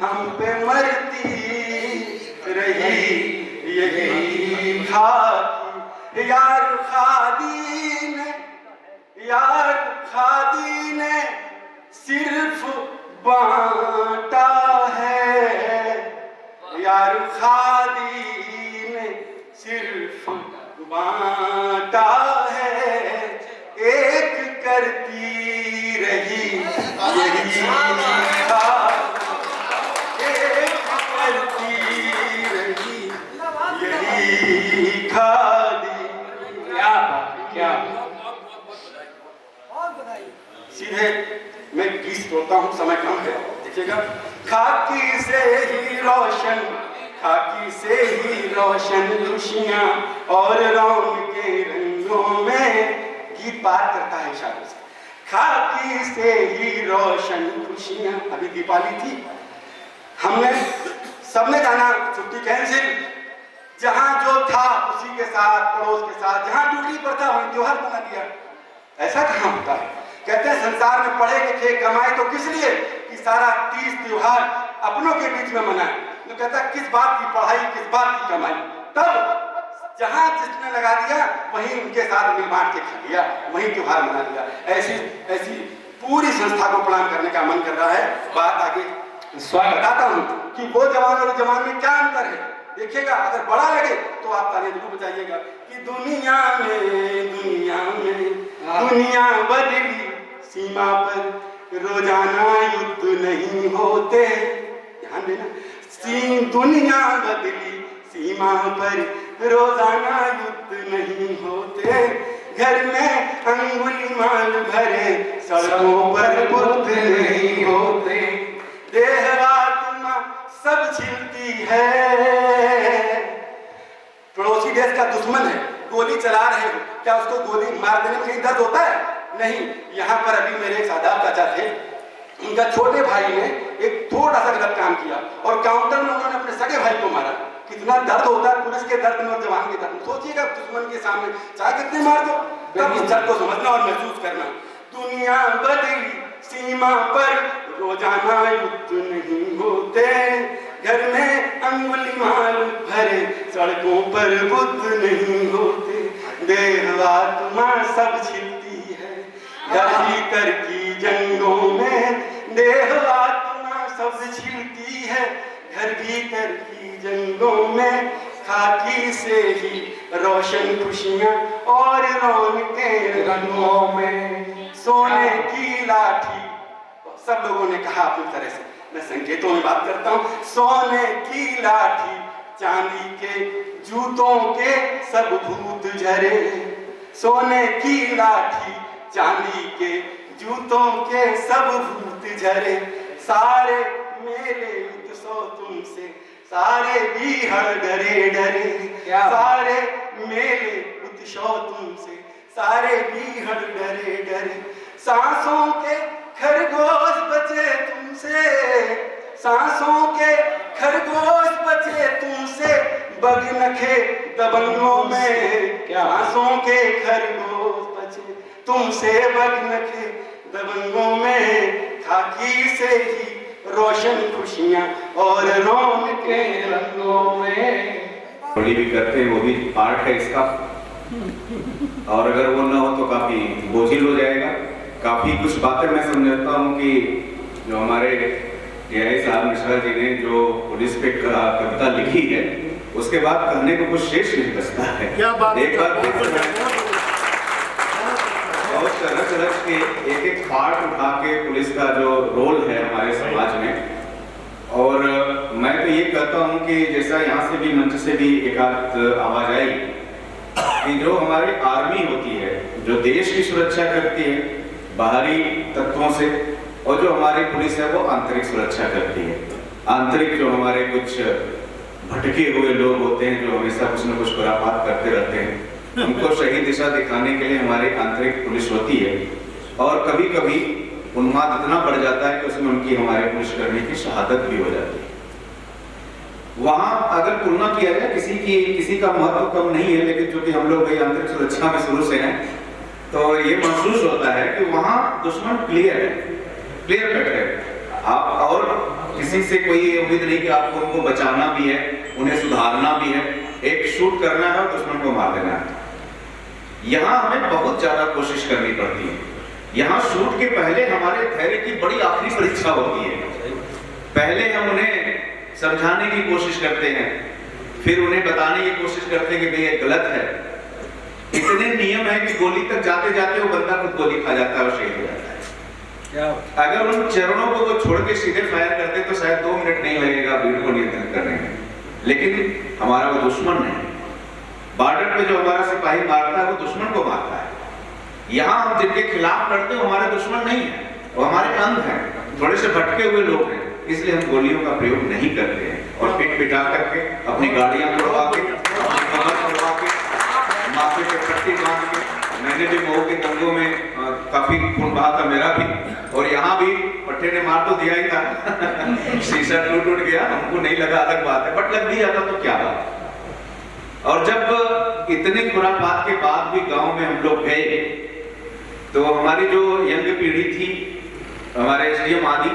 हम पे मरती रही यही खाकी। यार खादी ने सिर्फ बांटा है, यार खादी ने सिर्फ बांटा है। एक करती रही यही खादी, एक करती रही यही खादी। क्या बात, क्या सीधे मैं गीत तोड़ता हूँ, समय कम है, देखिएगा। खाकी से ही रोशन खुशियाँ और रौन के रंगों में गीत बात करता है इशारों से। खाकी से ही रोशन खुशियाँ। अभी दीपावली थी, हमने सबने जाना, छुट्टी कैंसिल, जहाँ जो था उसी के साथ पड़ोस के साथ, जहाँ ड्यूटी पर था वहीं त्योहार बना दिया। ऐसा कहाँ होता है। कहते हैं संसार में पढ़े लिखे कमाए तो किस लिए कि सारा 30 त्योहार अपनों के बीच में मनाए। तो कहता है किस बात की पढ़ाई किस बात की कमाई। तब जहां जिसने लगा दिया वहीं उनके साथ मिल बांट के खा लिया, वहीं त्योहार मना लिया। ऐसी पूरी संस्था को प्रणाम करने का मन कर रहा है। बात आगे बताता हूँ कि वो जवान और जवान में क्या अंतर है। देखिएगा, अगर बड़ा लगे तो आप तालियां जरूर बजाइएगा कि दुनिया बदली सीमा पर रोजाना युद्ध नहीं होते। ध्यान देना, दुनिया बदली सीमा पर रोजाना युद्ध नहीं होते। घर में अंगुलीमाल भरे सड़कों पर बुद्ध नहीं होते। देहात्मा सब छिलती है। पड़ोसी देश का दुश्मन है, गोली चला रहे हो, क्या उसको गोली मार देने में कहीं दर्द होता है? नहीं। यहाँ पर अभी मेरे एक सादाब चाचा थे, उनका छोटे भाई ने एक थोड़ा सा गलत काम किया और काउंटर में उन्होंने अपने सगे भाई को मारा। कितना दर्द होता है पुलिस के दर्द में और जवान के दर्द में। सोचिएगा दुश्मन के सामने चाहे कितने मार दो, तब इस दर्द को समझना और महसूस करना। दुनिया बदली सीमा पर रोजाना युद्ध नहीं होते। घर में अंगुलीमाल भरे सड़कों पर बुद्ध नहीं होते। देहात्मा सब छिलती है घर भीतर की जंगों में। देहात्मा सब छिलती है घर भीतर की जंगों में। खाकी से ही रोशन खुशियां और रौनकें रंगों में। सोने की लाठी, सब लोगों ने कहा अपनी तरह से, मैं संकेतों में बात करता हूँ। सोने की लाठी चांदी के जूतों के सब भूत झरे। सोने की लाठी चांदी के जूतों के सब भूत झरे। सारे मेले उत्सव तुमसे, सारे बिहड़ डरे डरे। सारे मेले उत्सव तुमसे, सारे बिहड़ डरे डरे। सांसों के खरगोश बचे तुमसे, सांसों के खरगोश बचे तुमसे। बगनखे दबंगों में, सांसों के खरगोश बचे तुमसे। बगनखे दबंगों में। खाकी से ही रोशन खुशियां और रौनकें रंगों में। होली भी करते हैं, वो भी पार्ट है इसका, और अगर वो ना हो तो काफी बोझिल हो जाएगा। काफी कुछ बातें मैं समझता हूँ कि जो हमारे DI साहब मिश्रा जी ने जो पुलिस पे कविता लिखी है, उसके बाद करने को कुछ शेष नहीं बचता है। क्या बात है? एक बार बहुत रच रच के एक एक पार्ट उठा के पुलिस का जो रोल है हमारे समाज में। और मैं तो ये कहता हूँ कि जैसा यहाँ से भी मंच से भी एक आध आवाज आई कि जो हमारी आर्मी होती है, जो देश की सुरक्षा करती है बाहरी तत्वों से, और जो हमारी पुलिस है वो आंतरिक सुरक्षा करती है। आंतरिक जो हमारे कुछ भटके हुए लोग होते हैं, जो हमेशा कुछ न कुछ खुरापात करते रहते हैं, उनको सही दिशा दिखाने के लिए हमारी आंतरिक पुलिस होती है। और कभी कभी उन्माद इतना बढ़ जाता है कि उसमें उनकी हमारे पुलिसकर्मी की शहादत भी हो जाती है। वहां अगर तुलना किया जाए किसी का महत्व कम नहीं है, लेकिन चूंकि हम लोग भाई आंतरिक सुरक्षा में शुरू से हैं, तो ये महसूस होता है कि वहां दुश्मन क्लियर है, क्लियर कट है। आप और किसी से कोई उम्मीद नहीं कि आपको उनको बचाना भी है, उन्हें सुधारना भी है। एक शूट करना है और दुश्मन को मार देना है। यहाँ हमें बहुत ज्यादा कोशिश करनी पड़ती है। यहाँ शूट के पहले हमारे धैर्य की बड़ी आखिरी परीक्षा होती है। पहले हम उन्हें समझाने की कोशिश करते हैं, फिर उन्हें बताने की कोशिश करते हैं कि भाई ये गलत है। इतने नियम है कि गोली तक जाते जाते वो बंदा खुद गोली खा जाता है और शहीद हो जाता है। अगर उन चरणों को वो छोड़ के सीधे फायर करते तो शायद 2 मिनट नहीं लगेगा भीड़ को नियंत्रित करने में। लेकिन हमारा वो दुश्मन है। बॉर्डर पे जो हमारा सिपाही मारता है वो दुश्मन को मारता है। यहाँ हम जिनके खिलाफ लड़ते हैं हमारे दुश्मन नहीं है, वो हमारे अंग हैं, थोड़े से भटके हुए लोग हैं। इसलिए हम गोलियों का प्रयोग नहीं करते हैं और पिट पिटा करके अपनी गाड़ियां तोड़वा के, अपनी कमर तोड़वा के, माथे पे पट्टी बांध के। मैंने भी मऊ के दंगों में काफी खून बहा था मेरा भी, और यहाँ भी पट्टे ने मार तो दिया ही था। शीशा टूट गया, हमको नहीं लगा अलग बात है, बट लग भी जाता तो क्या बात। और जब इतने खुरापात के बाद भी गांव में हम लोग गए तो हमारी जो यंग पीढ़ी थी, हमारे SDM आदि,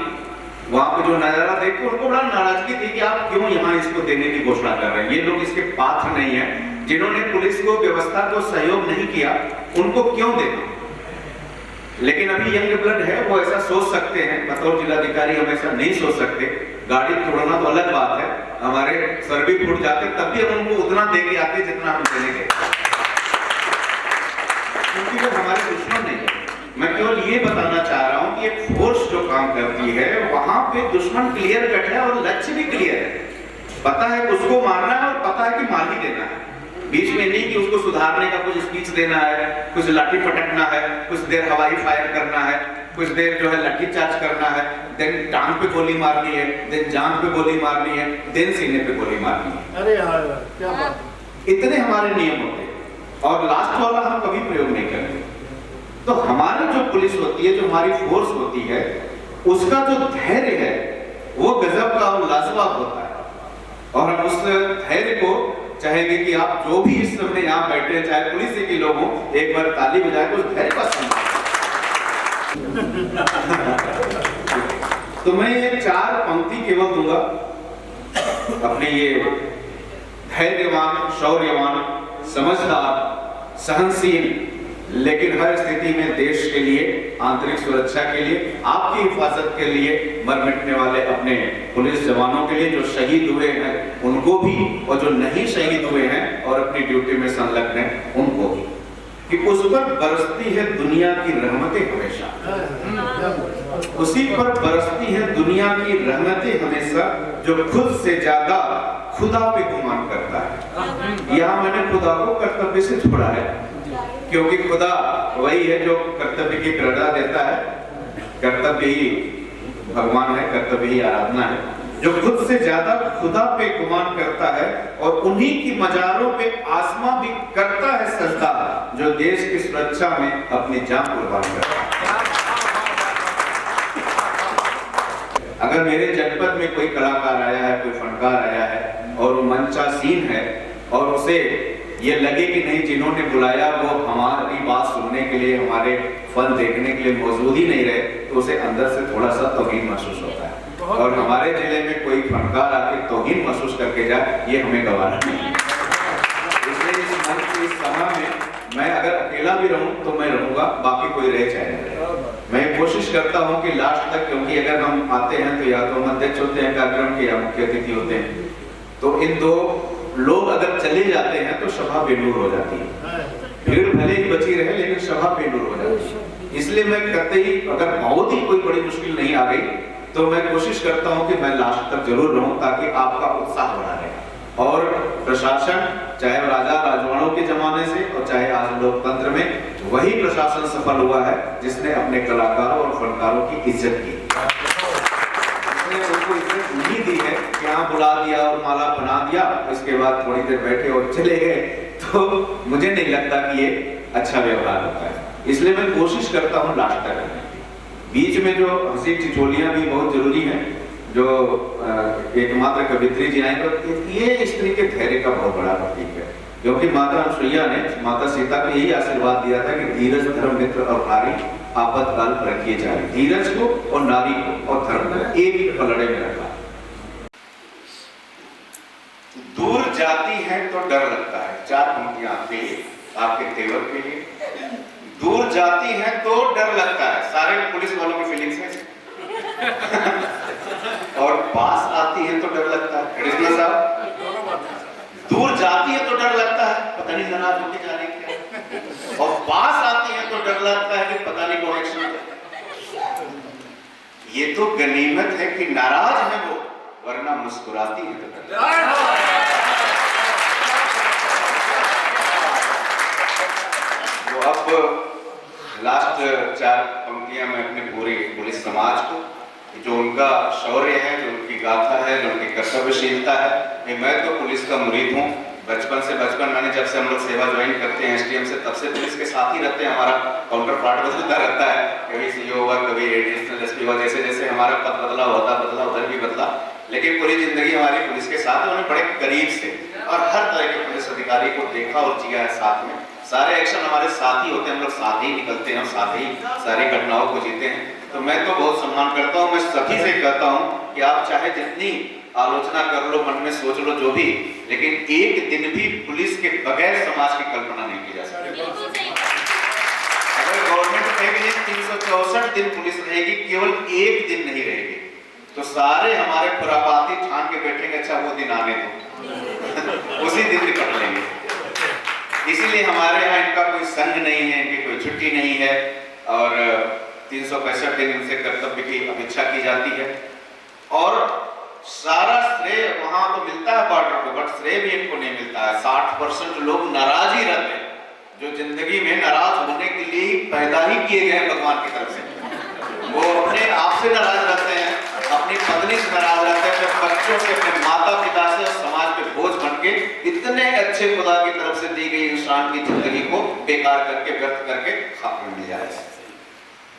वहां पे जो नजारा देख के उनको बड़ा नाराजगी थी कि आप क्यों यहाँ इसको देने की घोषणा कर रहे हैं, ये लोग इसके पात्र नहीं है। जिन्होंने पुलिस को, व्यवस्था को सहयोग नहीं किया, उनको क्यों देना। लेकिन अभी यंग ब्लड है, वो ऐसा सोच सकते हैं। बतौर जिलाधिकारी हम ऐसा नहीं सोच सकते। गाड़ी तोड़ना तो अलग बात है, हमारे सर भी फूट जाते, तब भी हम उनको उतना दे के आते जितना हम देने गए। मैं केवल ये बताना चाह रहा हूँ कि एक फोर्स जो काम करती है वहां पे दुश्मन क्लियर कट है और लक्ष्य भी क्लियर है, पता है उसको मारना है और पता है कि मार ही देना है। बीच में नहीं कि उसको सुधारने का कुछ स्पीच देना है, कुछ लाठी पटकना है, कुछ देर हवाई फायर करना है, कुछ देर जो है लाठी चार्ज करना है, देन टांग पे गोली मारनी है, देन जांघ पे गोली मारनी है, देन सीने पे गोली मारनी है। अरे यार क्या बात, इतने हमारे नियम होते हैं और लास्ट वाला हम कभी प्रयोग नहीं करते। तो हमारी जो पुलिस होती है, जो हमारी फोर्स होती है, उसका जो धैर्य है वो गजब का और लाजवाब होता है। और हम उस धैर्य को चाहेंगे कि आप जो भी इस समय यहाँ बैठे हैं, चाहे पुलिस के लोग हों, एक बार ताली बजाए तो उस धैर्य का सम्मान। तो मैं ये 4 पंक्ति केवल दूंगा अपने ये धैर्यवान, शौर्यवान, समझदार, सहनशील, लेकिन हर स्थिति में देश के लिए, आंतरिक सुरक्षा के लिए, आपकी हिफाजत के लिए मर मिटने वाले अपने पुलिस जवानों के लिए, जो शहीद हुए हैं उनको भी, और जो नहीं शहीद हुए हैं और अपनी ड्यूटी में संलग्न हैं उनको भी, कि उस पर बरसती है दुनिया की रहमतें हमेशा, उसी पर बरसती है दुनिया की रहमतें हमेशा, जो खुद से ज्यादा खुदा पे गुमान करता है। यहाँ मैंने खुदा को कर्तव्य से छोड़ा है, क्योंकि खुदा वही है जो कर्तव्य की प्रेरणा देता है, कर्तव्य ही भगवान है, कर्तव्य ही आराधना है, जो खुद से ज्यादा खुदा पे गुमान करता है और उन्हीं की मजारों पे आसमां भी करता है सजदा, जो देश की सुरक्षा में अपनी जान कुर्बान करता है। अगर मेरे जनपद में कोई कलाकार आया है, कोई फनकार आया है और वो मंचासीन है और उसे ये लगे कि नहीं जिन्होंने बुलाया वो हमारी बात सुनने के लिए, हमारे फन देखने के लिए मौजूद ही नहीं रहे, तो उसे अंदर से थोड़ा सा तौहीन महसूस होता है। और हमारे जिले में कोई फनकार आके तौहीन महसूस करके जाए, ये हमें गवारा नहीं है। इसलिए इस मंच के इस सभा में मैं अगर अकेला भी रहूं तो मैं रहूंगा, बाकी कोई रहे चाहे नहीं। मैं कोशिश करता हूं कि लास्ट तक, क्योंकि अगर हम आते हैं तो या तो हम अध्यक्ष होते हैं कार्यक्रम के या मुख्य अतिथि होते हैं, तो इन 2 लोग अगर चले जाते हैं तो सभा बेनूर हो जाती है। भीड़ भले ही बची रहे लेकिन सभा बेनूर हो जाती है। इसलिए मैं कहते ही, अगर बहुत ही कोई बड़ी मुश्किल नहीं आ गई तो मैं कोशिश करता हूं कि मैं लास्ट तक जरूर रहूं, ताकि आपका उत्साह बना रहे। और प्रशासन, चाहे राजा राजवाड़ों के जमाने से और चाहे आज लोकतंत्र में, वही प्रशासन सफल हुआ है जिसने अपने कलाकारों और फनकारों की इज्जत की, उनको इज्जत नहीं दी है कि यहाँ बुला दिया और माला बना दिया, इसके बाद थोड़ी देर बैठे और चले गए, तो मुझे नहीं लगता कि ये अच्छा व्यवहार होता है। इसलिए मैं कोशिश करता हूँ लास्ट तक रहने की। बीच में जो हंसी ठिठोलियां भी बहुत जरूरी हैं, जो एकमात्र कवित्री जी आए, तो ये स्त्री के धैर्य का बहुत बड़ा प्रतीक है, क्योंकि माता अनुसुईया ने माता सीता को यही आशीर्वाद दिया था कि धीरज, धर्म, मित्र और नारी आपातकाल पर रखिए जाए। धीरज को और नारी को और धर्म को एक ही पलड़े में रखा। दूर जाती है तो डर लगता है, 4 पंक्तियां आपके लिए, आपके तेवर के लिए। दूर जाती है तो डर लगता है, सारे पुलिस वालों की फीलिंग्स है। और पास आती है तो डर लगता है, कृष्ण साहब, दूर जाती है तो डर लगता है, पता नहीं नाराज होके जा रही है, और पास आती है तो डर लगता है कि पता नहीं कौन एक्शन। ये तो गनीमत है कि नाराज है वो, वरना मुस्कुराती है तो वो। अब लास्ट 4 पंक्तियां मैं अपने पूरे पुलिस समाज को, जो उनका शौर्य है, जो उनकी गाथा है, जो उनकी कर्तव्यशीलता है। मैं तो पुलिस का मुरीद हूँ, बचपन मैंने, जब से हम लोग सेवा ज्वाइन करते हैं एसटीएम से, तब से पुलिस के साथ ही रहते हैं। हमारा काउंटर पार्ट बदलता रहता है, कभी सीओ हुआ, कभी एडिशनल एसपी हुआ, जैसे जैसे हमारा पद बदला उधर भी बदला, लेकिन पूरी जिंदगी हमारी पुलिस के साथ है। उन्हें बड़े करीब से और हर तरह के पुलिस अधिकारी को देखा और जिया है साथ में। सारे एक्शन हमारे साथ ही होते हैं, हम लोग साथ ही निकलते हैं और साथ ही सारी घटनाओं को जीते हैं। तो मैं तो बहुत सम्मान करता हूँ। मैं सभी से कहता हूँ कि आप चाहे जितनी आलोचना कर लो, मन में सोच लो जो भी, लेकिन एक दिन भी पुलिस के बगैर समाज की कल्पना नहीं की जा सकती। अगर गवर्नमेंट कहेगी 364 दिन पुलिस रहेगी, केवल एक दिन नहीं रहेगी, तो सारे हमारे खुरापाती ठान के बैठेंगे अच्छा वो दिन आने दो उसी दिन निपट लेंगे। इसीलिए हमारे यहाँ इनका कोई संघ नहीं है, इनकी कोई छुट्टी नहीं है। और 365 दिन उनसे कर्तव्य की अपेक्षा की जाती है। और सारा श्रेय वहां तो मिलता है बॉर्डर को, बट श्रेय भी इनको नहीं मिलता है। 60% लोग नाराज ही रहते हैं, जो जिंदगी में नाराज होने के लिए पैदा ही किए गए भगवान की तरफ से। वो अपने आप से नाराज रहते हैं, अपनी पत्नी से नाराज रहते हैं, अपने बच्चों से, अपने माता पिता से और समाज पे बोझ बन के इतने अच्छे खुदा की तरफ से दी गई इंसान की जिंदगी को बेकार करके, व्यर्थ करके खाक में ले जाए।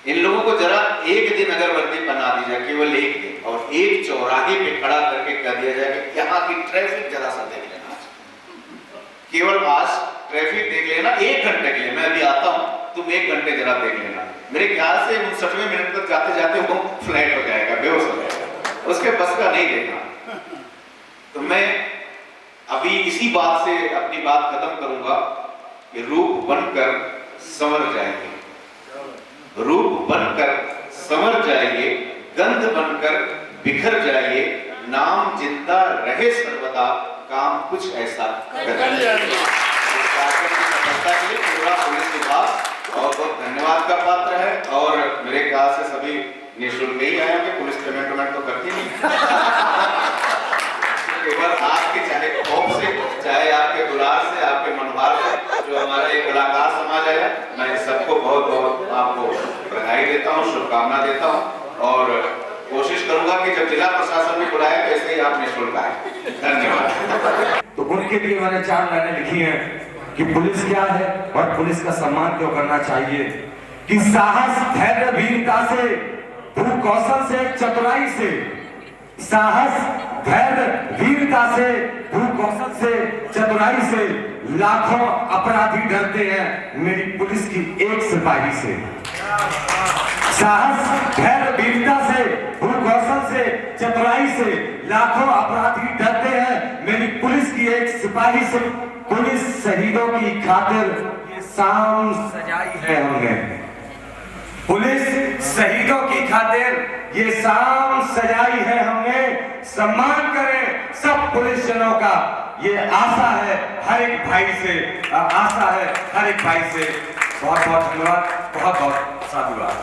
इन लोगों को जरा एक दिन अगर वर्दी पहना दी जाए, केवल एक दिन, और एक चौराहे पे खड़ा करके कह दिया जाए कि यहाँ की ट्रैफिक जरा सा देख लेना, केवल आज ट्रैफिक देख लेना 1 घंटे के लिए, मैं अभी आता हूँ, तुम 1 घंटे जरा देख लेना। मेरे ख्याल से 59वें मिनट तक जाते जाते वो फ्लैट हो जाएगा, बेहोश हो जाएगा, उसके बस का नहीं देखना। तो मैं अभी इसी बात से अपनी बात खत्म करूंगा कि रूप बनकर संवर जाएंगे, रूप बनकर संवर जाइए, गंध बनकर बिखर जाइए, नाम जिंदा रहे सर्वदा, काम कुछ ऐसा करिए। के लिए पूरा पुलिस विभाग बहुत बहुत धन्यवाद का पात्र है। और मेरे ख्याल से सभी निःशुल्क ही आए कि पुलिस पेमेंट तो करती नहीं केवल आपके चाहे खौफ से, चाहे आपके दुलार से, आपके मनोभाव से जो हमारा एक कलाकार समाज है, मैं सबको बहुत बहुत आपको बधाई देता हूँ, शुभकामना देता हूँ और कोशिश करूंगा कि जब जिला प्रशासन ने बुलाया तो ऐसे ही आप निःशुल्क आए। धन्यवाद। तो उनके लिए मैंने 4 लाइनें लिखी हैं कि पुलिस क्या है और पुलिस का सम्मान क्यों करना चाहिए। कि साहस, धैर्य, वीरता से, भू कौशल से, चतुराई से, साहस, धैर्य, वीरता से, भू कौशल से, चतुराई से लाखों अपराधी डरते हैं मेरी पुलिस की एक सिपाही से। साहस, धैर्य, वीरता से, भू कौशल से, चतुराई से लाखों अपराधी डरते हैं मेरी पुलिस की एक सिपाही से। पुलिस शहीदों की खातिर ये शाम सजाई है हमने, पुलिस शहीदों की खातिर ये शाम सजाई है हमने। सम्मान करें सब पुलिस जनों का, ये आशा है हर एक भाई से, आशा है हर एक भाई से। बहुत बहुत धन्यवाद, बहुत बहुत साधुवाद।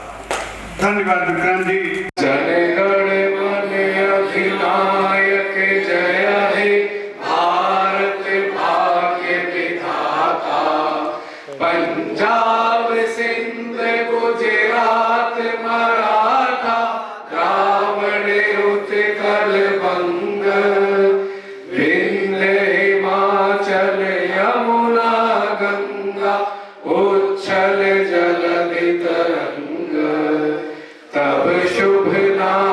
धन्यवाद विक्रांत जी। जय गण मन अधिनायक जय हे भारत भाग्य विधाता, पंजाब सिंध गुजरात मराठा द्राविड़ उत्कल बंग, विंध्य हिमाचल यमुना गंगा उच्छल जलधि तरंग, तब शुभ नाम